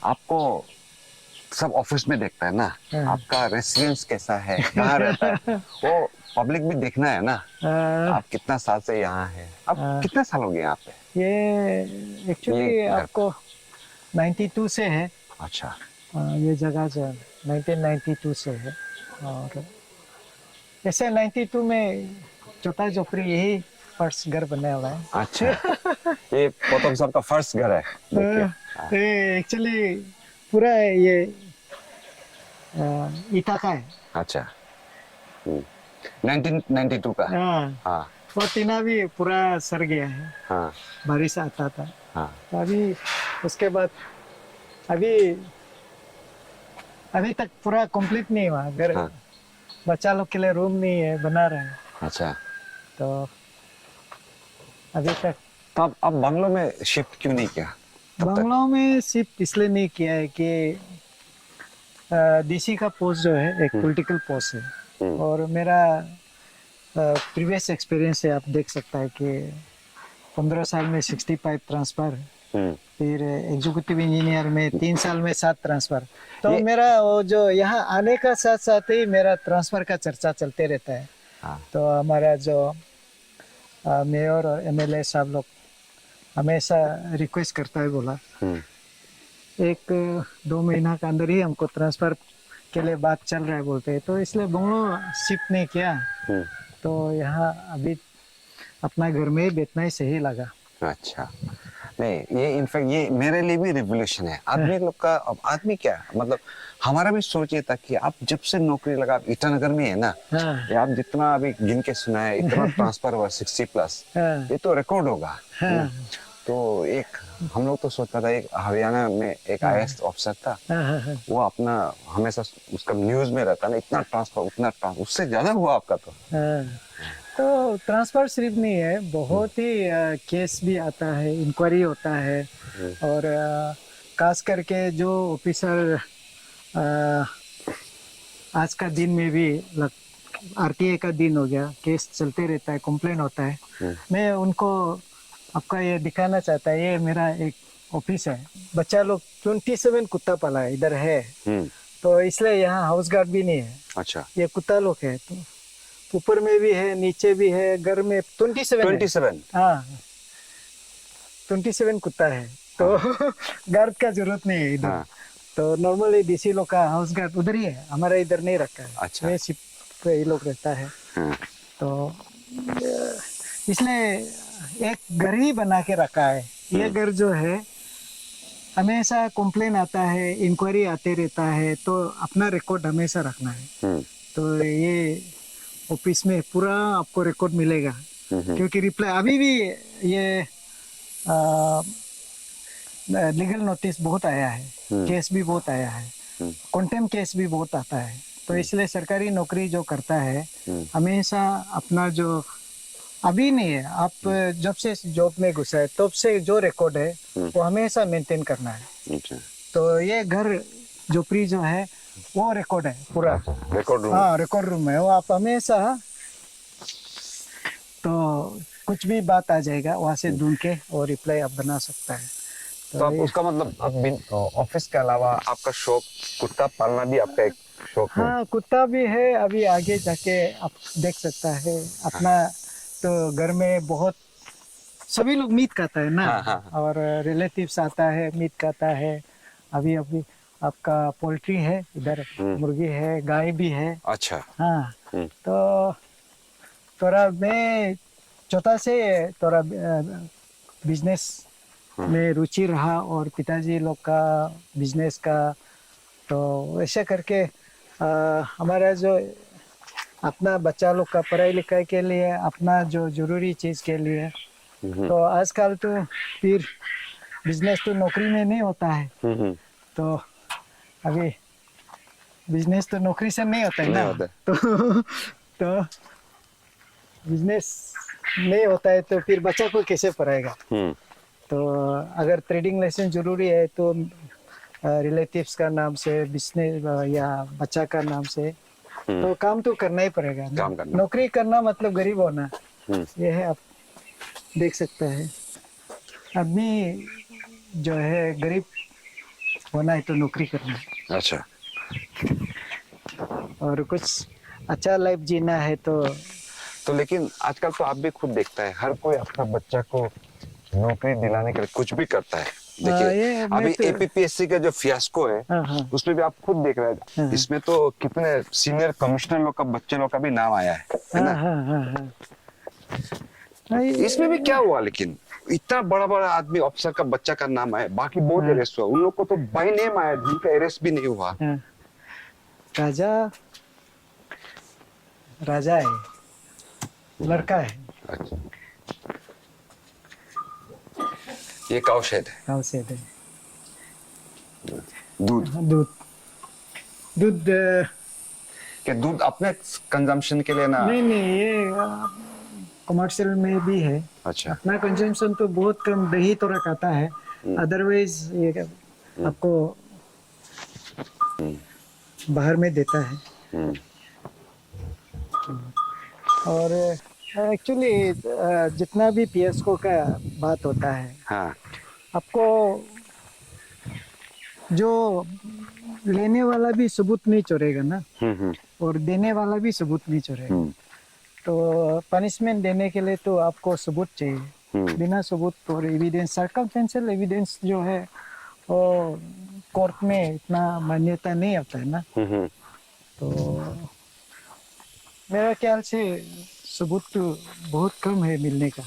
आपको सब ऑफिस में देखता है ना, आपका रेसिडेंस कैसा है, कहाँ रहता है, वो पब्लिक भी देखना है ना। आप कितना साल से यहाँ है, आप कितने साल हो गए यहाँ पे? ये एक्चुअली आपको 92 से है। अच्छा। ये जगह जो 1992 से है, और ऐसे 92 में छोटा झोपड़ी यही फर्स्ट घर बना हुआ है। अच्छा। ये पोतम साहब का फर्स्ट घर है। एक्चुअली पूरा ये ईटा का है। अच्छा। 1992 का। हाँ। वो टीना भी पूरा सड़ गया है। हाँ। बारिश आता था। हाँ। तो अभी उसके बाद अभी तक पूरा कंप्लीट नहीं हुआ घर। हाँ। बच्चा लोग के लिए रूम नहीं है, बना रहे हैं। अच्छा। तो अभी तक। तो अब बंगलों में शिफ्ट क्यों नहीं किया? बंगलों में शिफ्ट इसलिए नहीं किया है कि डीसी का पोस्ट जो है एक पॉलिटिकल पोस्ट है, और मेरा प्रीवियस एक्सपीरियंस है, आप देख सकता है कि 15 साल में 65 ट्रांसफर, फिर एग्जीक्यूटिव इंजीनियर में 3 साल में 7 ट्रांसफर। तो मेरा वो जो यहाँ आने का साथ साथ ही मेरा ट्रांसफर का चर्चा चलते रहता है। तो हमारा जो मेयर और एमएलए साहब लोग हमेशा रिक्वेस्ट करता है, बोला 1-2 महीना के अंदर ही हमको ट्रांसफर के लिए बात चल रहा है बोलते हैं, तो इसलिए बंगलो शिफ्ट नहीं किया। तो यहाँ अभी अपना घर में ही बैठना ही सही लगा। अच्छा। नहीं, ये इनफैक्ट ये मेरे लिए भी रिवोल्यूशन है। आदमी लोग का, अब आदमी क्या मतलब हमारा भी सोच ये था कि आप जब से नौकरी लगा, ईटानगर में है ना, ये आप जितना अभी गिन के सुना है, इतना ट्रांसफर हुआ 60+, ये तो रिकॉर्ड होगा। तो एक हम लोग तो सोचता था, एक हरियाणा में एक IAS ऑफिसर था, वो अपना हमेशा उसका न्यूज में रहता ना, इतना ट्रांसफर उतना ट्रांसफर, उससे ज्यादा हुआ आपका तो ट्रांसफर सिर्फ नहीं है, बहुत ही केस भी आता है, इंक्वायरी होता है, और खास करके जो ऑफिसर आज का दिन में भी आरटीआई का दिन हो गया, केस चलते रहता है, कंप्लेन होता है। मैं उनको आपका ये दिखाना चाहता है, ये मेरा एक ऑफिस है। बच्चा लोग 27 कुत्ता पाला है इधर है, तो इसलिए यहाँ हाउस गार्ड भी नहीं है। अच्छा, ये कुत्ता लोग है, तो ऊपर में भी है, नीचे भी है, घर में 27 हाँ 27 कुत्ता है, तो गार्ड का जरूरत नहीं है इधर। हाँ। तो नॉर्मली डीसी लोग का हाउस गार्ड उधर ही है, हमारा इधर नहीं रखा है। अच्छा। ये शिप पे ये लोग रहता है। हाँ। तो इसलिए एक घर ही बना के रखा है। ये घर जो है हमेशा कंप्लेन आता है, इंक्वायरी आते रहता है, तो अपना रिकॉर्ड हमेशा रखना है। तो ये ऑफिस में पूरा आपको रिकॉर्ड मिलेगा, क्योंकि रिप्लाई अभी भी ये लीगल नोटिस बहुत आया है, केस भी बहुत आया है, कंटेम्प्ट केस भी बहुत आता है। तो इसलिए सरकारी नौकरी जो करता है हमेशा अपना जो अभी नहीं है, आप जब से जॉब में घुसा है तब से जो रिकॉर्ड है वो हमेशा मेंटेन करना है। तो ये घर झोपड़ी जो है वो रिकॉर्ड है पूरा, रिकॉर्ड रूम। हाँ रिकॉर्ड रूम है वो। आप हमेशा तो कुछ भी बात आ जाएगा वहाँ से ढूंढ के और रिप्लाई आप बना सकता है। तो आप उसका मतलब आप ऑफिस के अलावा आपका शौक कुत्ता पालना भी आपका एक शौक है? हाँ कुत्ता भी है, अभी आगे जाके आप देख सकता है अपना। तो घर में बहुत सभी लोग मीट खाता है ना, और रिलेटिव्स आता है मीट खाता है। अभी अभी आपका पोल्ट्री है इधर, मुर्गी है, गाय भी है। अच्छा। हाँ तो थोड़ा मैं छोटा से थोड़ा बिजनेस में रुचि रहा, और पिताजी लोग का बिजनेस का, तो ऐसे करके हमारा जो अपना बच्चा लोग का पढ़ाई लिखाई के लिए, अपना जो जरूरी चीज के लिए, तो आजकल तो फिर बिजनेस तो नौकरी में नहीं होता है। तो अभी बिजनेस तो नौकरी से नहीं होता है ना, तो बिजनेस नहीं होता है तो फिर बच्चा को कैसे पढ़ाएगा। तो अगर ट्रेडिंग लाइसेंस जरूरी है तो रिलेटिव्स का नाम से बिजनेस या बच्चा का नाम से तो काम तो करना ही पड़ेगा ना। नौकरी करना मतलब गरीब होना, ये है। आप देख सकते हैं आदमी जो है गरीब होना है तो नौकरी करना है। अच्छा। और कुछ अच्छा लाइफ जीना है तो लेकिन आजकल तो आप भी खुद देखता है हर कोई अपना बच्चा को नौकरी दिलाने के लिए कुछ भी करता है। देखिए अभी एपीपीएससी का जो फियास्को है उसमें भी आप खुद देख रहे हैं, इसमें तो कितने सीनियर कमिश्नर लोग का बच्चे लोग का भी नाम आया है ना। इसमें भी क्या हुआ, लेकिन इतना बड़ा बड़ा आदमी ऑफिसर का बच्चा का नाम आया, बाकी बहुत अरेस्ट हुआ, उन लोग को तो बाय नेम आया, जिनका अरेस्ट भी नहीं हुआ। राजा है, लड़का है। अच्छा। ये काऊ शेड है। काऊ शेड है। दूध दूध क्या दूध अपने कंजम्पशन के लिए ना? नहीं ये कमर्शियल में भी है। अच्छा। अपना कंजम्पशन तो बहुत कम, दही थोड़ा खाता है, अदरवाइज ये आपको बाहर में देता है। और एक्चुअली जितना भी पीएसओ का बात होता है, आपको जो लेने वाला भी सबूत नहीं छोड़ेगा ना, और देने वाला भी सबूत नहीं छोड़ेगा। तो पनिशमेंट देने के लिए तो आपको सबूत चाहिए। बिना सबूत और एविडेंस, सर्कमस्टेंशियल एविडेंस जो है वो कोर्ट में इतना मान्यता नहीं होता है ना। तो मेरा ख्याल से सबूत तो बहुत कम है मिलने का,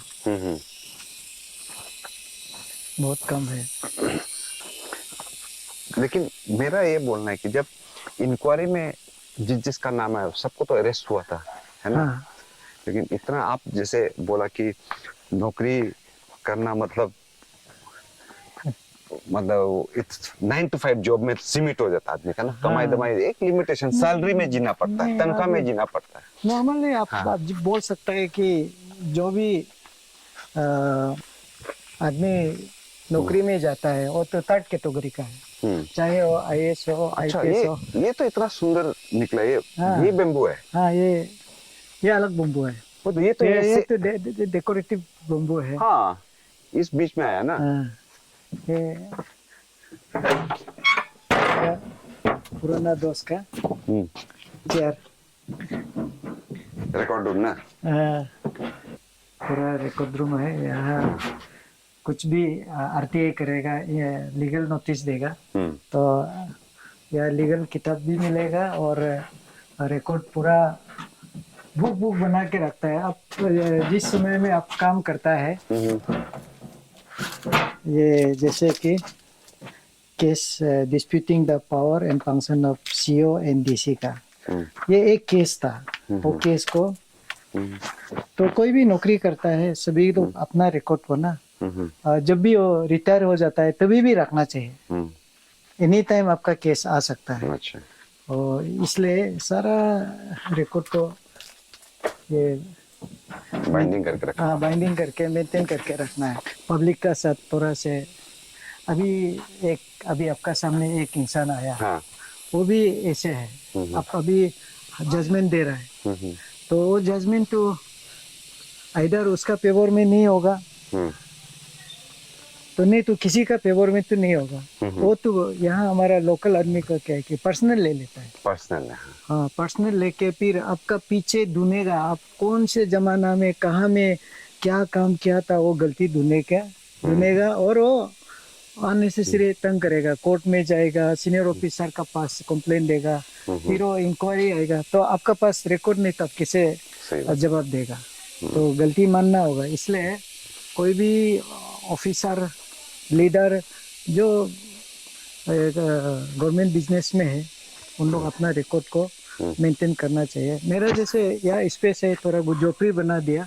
बहुत कम है। लेकिन मेरा ये बोलना है कि जब इंक्वायरी में जिसका नाम आया सबको तो अरेस्ट हुआ था, है ना। लेकिन इतना आप जैसे बोला कि नौकरी करना मतलब 9 to 5 जॉब में सीमित हो जाता आदमी का ना। कमाई दमाई एक लिमिटेशन, सैलरी में जीना पड़ता है, तनख्वाह में जीना पड़ता है। नॉर्मली आप बोल सकते हैं कि जो भी आदमी नौकरी में जाता है वो तो थर्ड कैटेगरी का है, चाहे वो आईएएस हो अच्छा, आईपीएस हो। ये तो इतना सुंदर निकला ये। हाँ। ये बेम्बू है। हाँ, ये अलग बम्बू है। वो तो ये तो ये तो डेकोरेटिव बम्बू है। हाँ, इस बीच में आया ना। हाँ, ये पुराना दोस्त का चेयर। रिकॉर्ड रूम ना। पूरा रिकॉर्ड रूम है। यहाँ कुछ भी आरटीआई करेगा ये लीगल नोटिस देगा तो यह लीगल किताब भी मिलेगा और रिकॉर्ड पूरा बुक बना के रखता है। अब जिस समय में आप काम करता है ये जैसे कि case disputing the power and function of CEO and DC का ये एक केस था। वो केस को तो कोई भी नौकरी करता है सभी लोग अपना रिकॉर्ड को ना जब भी वो रिटायर हो जाता है तभी भी रखना चाहिए। एनी टाइम आपका केस आ सकता है। अच्छा। और इसलिए सारा रिकॉर्ड को ये बाइंडिंग करके रखा। हाँ, बाइंडिंग करके मेंटेन करके रखना है पब्लिक का साथ थोड़ा से। अभी आपका सामने एक इंसान आया। हाँ। वो भी ऐसे है। आप अभी जजमेंट दे रहा है तो वो जजमेंट तो इधर उसका फेवर में नहीं होगा तो नहीं तो किसी का फेवर में तो नहीं होगा। वो तो यहाँ हमारा लोकल आदमी का क्या है कि पर्सनल ले लेता है। पर्सनल। हाँ, पर्सनल लेके फिर आपका पीछे ढूंढेगा आप कौन से जमाना में कहाँ में क्या काम किया था वो गलती ढूंढेगा और वो अननेसेसरी तंग करेगा। कोर्ट में जाएगा, सीनियर ऑफिसर का पास कंप्लेन देगा, फिर वो इंक्वायरी आएगा तो आपका पास रिकॉर्ड नहीं तब किसे जवाब देगा। तो गलती मानना होगा। इसलिए कोई भी ऑफिसर लीडर जो गवर्नमेंट बिजनेस में है उन लोग अपना रिकॉर्ड को मेंटेन करना चाहिए। मेरा जैसे यह स्पेस है थोड़ा झोपड़ी बना दिया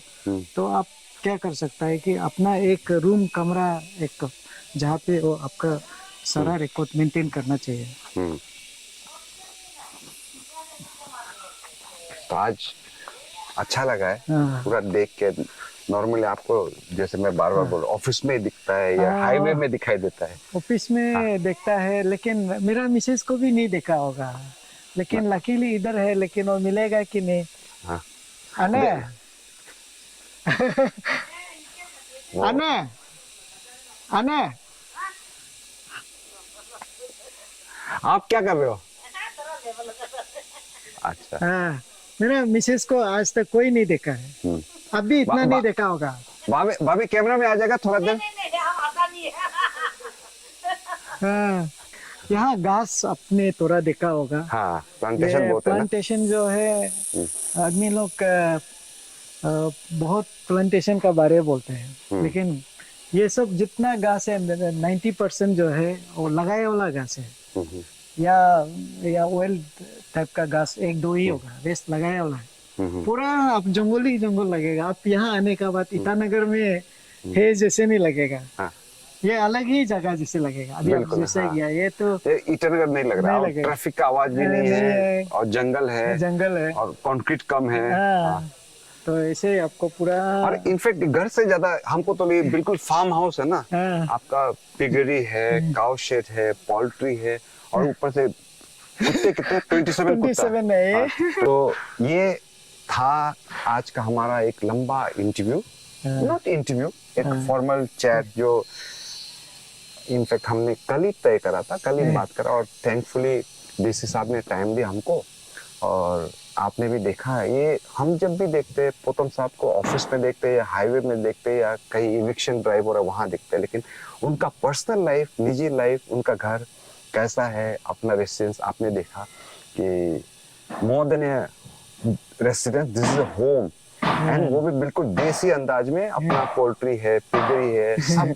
तो आप क्या कर सकता है कि अपना एक रूम कमरा एक जहाँ पे वो आपका सारा रिकॉर्ड मेंटेन करना चाहिए। तो आज अच्छा लगा है पूरा देख के। नॉर्मली आपको जैसे मैं बार बार बोल ऑफिस में दिखता है या हाईवे में दिखाई देता है। ऑफिस में देखता है लेकिन मेरा मिसेस को भी नहीं देखा होगा लेकिन लकीली इधर है लेकिन वो मिलेगा कि नहीं। आने आने आने आप क्या कर रहे हो? अच्छा। हाँ, मेरा मिसेस को आज तक कोई नहीं देखा है। अब भी इतना नहीं देखा होगा। भाभी कैमरा में आ जाएगा थोड़ा देर। हाँ, यहाँ घास अपने थोड़ा देखा होगा। हाँ, प्लांटेशन बहुत है ना। प्लांटेशन जो है आदमी लोग बहुत प्लांटेशन का बारे में बोलते हैं लेकिन ये सब जितना घास है 90% जो है वो लगाया वाला घास है या ऑयल टाइप का घास एक दो ही होगा, रेस्ट लगाया वाला है। पूरा आप जंगल ही जंगल लगेगा। आप यहाँ आने का बाद ईटानगर में है जैसे नहीं लगेगा। ये अलग ही जगह जैसे लगेगा। अभी आप जैसे गया ये तो ईटानगर नहीं लग रहा है। ट्रैफिक का आवाज भी नहीं है और जंगल है और कंक्रीट कम है। तो ऐसे आपको पूरा और इनफैक्ट घर से ज्यादा हमको तो ये बिल्कुल फार्म हाउस है ना। आपका पिगरी है, काउ शेड है, पोल्ट्री है और ऊपर से कुत्ते कितने 27 है। तो ये था आज का हमारा एक लंबा इंटरव्यू, नॉट इंटरव्यू, एक फॉर्मल चैट जो इनफैक्ट हमने कल ही तय करा था, कल ही बात करा और थैंकफुली डीसी साहब ने टाइम दिया हमको। और आपने भी देखा है ये हम जब भी देखते हैं पोतम साहब को ऑफिस में देखते हैं या हाईवे में देखते हैं या कहीं इविक्शन ड्राइव हो रहा है वहां देखते हैं, लेकिन उनका पर्सनल लाइफ, निजी लाइफ, उनका घर कैसा है, अपना रेसिडेंस आपने देखा कि more than A residence this is a home. And वो भी बिल्कुल देसी अंदाज में अपना पोल्ट्री है, पिगरी है, सब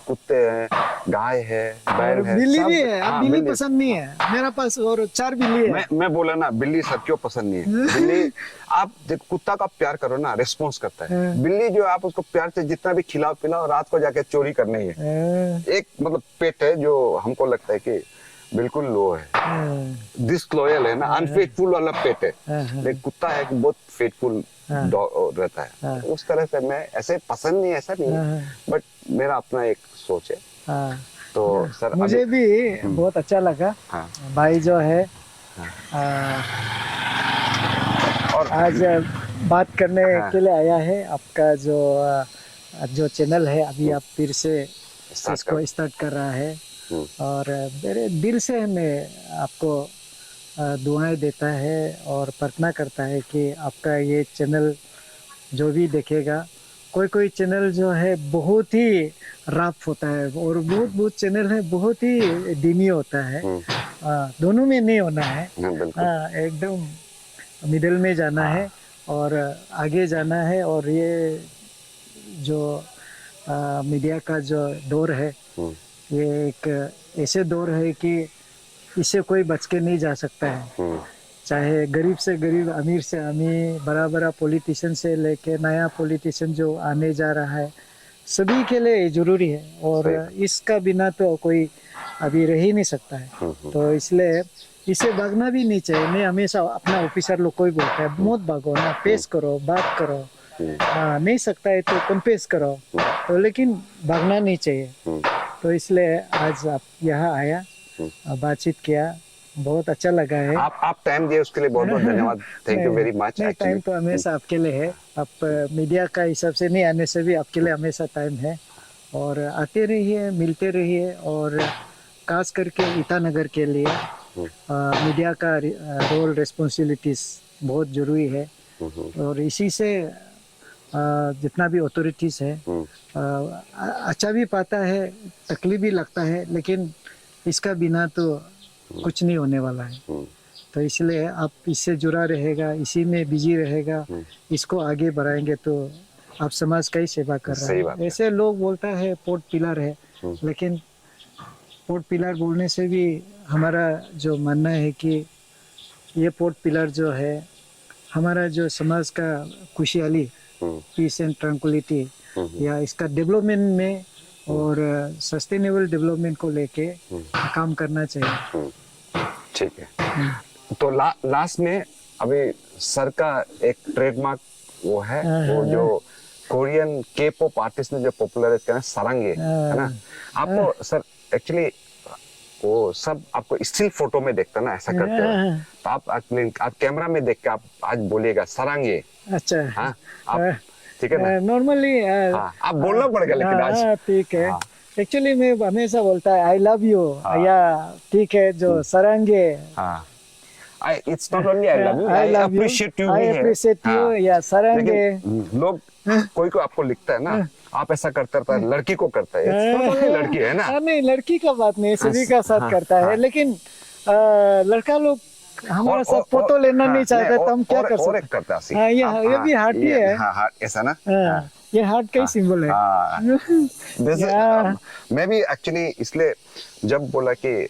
कुत्ते हैं, गाय है, बैल है, बिल्ली भी है। अब बिल्ली पसंद नहीं है मेरा पास और 4 बिल्ली है। मैं बोला ना बिल्ली सर क्यों पसंद नहीं है। बिल्ली आप जब कुत्ता का प्यार करो ना रेस्पॉन्स करता है। बिल्ली जो आप उसको प्यार से जितना भी खिलाओ पिलाओ रात को जाके चोरी करनी है। एक मतलब पेट है जो हमको लगता है कि बिल्कुल लो है, डिसलॉयल है ना, अनफेथफुल वाला पेट है। लेकिन कुत्ता है कि बहुत फेथफुल रहता है। उस तरह से मैं ऐसे पसंद नहीं, ऐसा नहीं, बट मेरा अपना एक सोच है। हाँ, तो सर मुझे भी बहुत अच्छा लगा। हाँ भाई जो है और आज बात करने हाँ के लिए आया है। आपका जो चैनल है अभी आप फिर से स्टार्ट इसको कर स्टार्ट कर रहा है, हम्म, और मेरे दिल से मैं आपको दुआएं देता है और प्रार्थना करता है कि आपका ये चैनल जो भी देखेगा, कोई कोई चैनल जो है बहुत ही रफ होता है और बहुत बहुत चैनल है बहुत ही धीमी होता है। दोनों में नहीं होना है। हाँ बिल्कुल एकदम मिडिल में जाना है और आगे जाना है। और ये जो मीडिया का जो दौर है, हम्म, ये एक ऐसे दौर है कि इससे कोई बच के नहीं जा सकता है। हम्म, चाहे गरीब से गरीब, अमीर से अमीर, बड़ा बड़ा पॉलिटिशियन से लेके नया पॉलिटिशियन जो आने जा रहा है, सभी के लिए जरूरी है। और सही इसका बिना तो कोई अभी रह ही नहीं सकता है। तो इसलिए इसे भागना भी नहीं चाहिए। मैं हमेशा अपना ऑफिसर लोग को ही बोलता है, मत भागो ना, पेश करो, बात करो। नहीं सकता है तो कन्फेस करो, तो लेकिन भागना नहीं चाहिए। तो इसलिए आज आप यहाँ आया, बातचीत किया, बहुत अच्छा लगा है। आप टाइम दिए उसके लिए बहुत बहुत धन्यवाद। Thank you very much. नहीं, टाइम तो हमेशा आपके लिए है। आप मीडिया का हिसाब से नहीं आने से भी आपके लिए हमेशा टाइम है। और आते रहिए, मिलते रहिए। और खास करके ईटानगर के लिए मीडिया का रोल, रिस्पॉन्सिबिलिटीज बहुत जरूरी है। और इसी से जितना भी अथॉरिटीज है अच्छा भी पाता है, तकलीफ भी लगता है, लेकिन इसका बिना तो कुछ नहीं होने वाला है। तो इसलिए आप इससे जुड़ा रहेगा, इसी में बिजी रहेगा, इसको आगे बढ़ाएंगे तो आप समाज का ही सेवा कर रहे सही बात हैं। है। ऐसे लोग बोलता है पोर्ट पिलर है, लेकिन पोर्ट पिलर बोलने से भी हमारा जो मानना है कि ये पोर्ट पिलर जो है हमारा जो समाज का खुशहाली, पीस एंड ट्रैंक्विलिटी या इसका डेवलपमेंट में और सस्टेनेबल डेवलपमेंट को लेके काम करना चाहिए। ठीक है। तो लास्ट में अभी सर का एक ट्रेडमार्क वो है, वो जो कोरियन के पॉप आर्टिस्ट ने जो पॉपुलराइज किया सारंगे, है ना। आपको सर एक्चुअली वो सब आपको स्टिल फोटो में देखता ना ऐसा करते हो, तो आप कैमरा में देख के आप आज बोलिएगा सारंगे। अच्छा, हाँ आप ठीक है ना। नॉर्मली हाँ, आप बोलना पड़ेगा लेकिन आज ठीक है। एक्चुअली मैं हमेशा बोलता है आई लव यू, या ठीक है जो सारंगे। हाँ, it's not only I love you, I appreciate you I भी है। appreciate you, हाँ, या सारंगे। लेकिन लोग कोई को आपको लिखता है ना, आप ऐसा करता रहता है, लड़की को करता है। It's not only लड़की है ना। नहीं, लड़की का बात नहीं, सभी का साथ करता है। लेकिन लड़का लोग हमारा साथ फोटो लेना नहीं चाहता, तो हम क्या कर सकते हैं। और एक करता है, ये भी हार्ट ही है। हाँ हार्ट ऐसा ना। ये हार्ट का ही सिंबल है। मैं भी एक्चुअली इसलिए जब बोला कि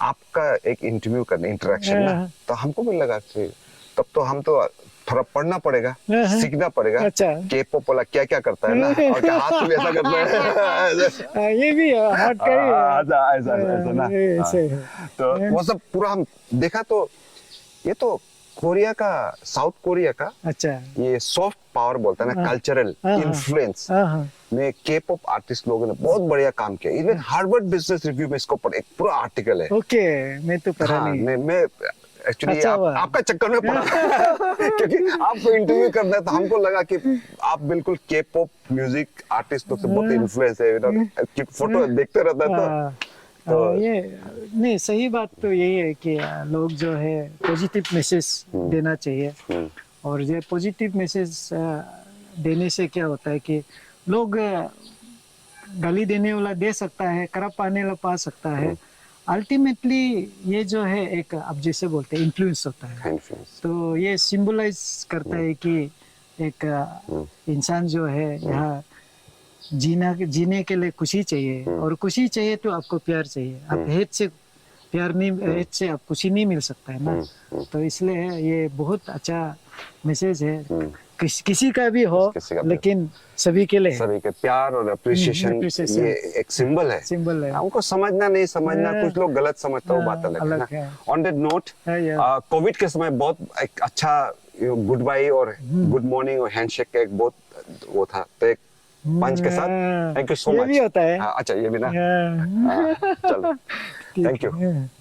आपका एक इंटरव्यू करने इंटरेक्शन ना, तो हमको भी लगा कि तब तो हम तो थोड़ा पढ़ना पड़ेगा, सीखना पड़ेगा। अच्छा, के-पॉप वाला क्या क्या करता है ना, और क्या हाथ में ऐसा करता है। ये भी हार्ट का ही ऐसा ना। तो वो सब पूरा हम देखा, तो ये तो कोरिया का, साउथ कोरिया का, अच्छा, ये सॉफ्ट पावर बोलता है ना, कल्चरल इन्फ्लुएंस में के-पॉप आर्टिस्ट लोगों ने बहुत बढ़िया काम किया। इवन हार्वर्ड बिजनेस रिव्यू में इसको एक पूरा आर्टिकल है। ओके, मैं तो पढ़ा नहीं। मैं एक्चुअली अच्छा आपका चक्कर में पड़ा क्योंकि आपको इंटरव्यू करना है, तो हमको लगा कि आप बिल्कुल के-पॉप म्यूजिक आर्टिस्ट लोग से बहुत इन्फ्लुएंस है, फोटो देखते रहता है। तो ये नहीं, सही बात तो यही है कि लोग जो है पॉजिटिव मैसेज देना चाहिए। और ये पॉजिटिव मैसेज देने से क्या होता है कि लोग गाली देने वाला दे सकता है, खराब पाने वाला पा सकता है, अल्टीमेटली ये जो है एक, अब जैसे बोलते हैं, इन्फ्लुएंस होता है। तो ये सिंबलाइज करता है कि एक इंसान जो है यहाँ जीने के लिए खुशी चाहिए, और खुशी चाहिए तो आपको प्यार चाहिए। आप हेट से प्यार नहीं, हेट से आप खुशी नहीं मिल सकता है ना। तो इसलिए ये बहुत अच्छा मैसेज है, किसी का भी हो, लेकिन सभी के लिए, सभी के प्यार और अप्रिसिएशन ये एक सिंबल है। हमको समझना नहीं समझना, कुछ लोग गलत समझते, वो बात अलग है। ऑन दैट नोट, कोविड के समय बहुत एक अच्छा गुड बाय और गुड मॉर्निंग और हैंडशेक का एक बहुत वो था, तो एक पंच के साथ। थैंक यू सो ये मच। भी होता है। अच्छा ये भी ना। हाँ। चलो ठीक थैंक यू। है।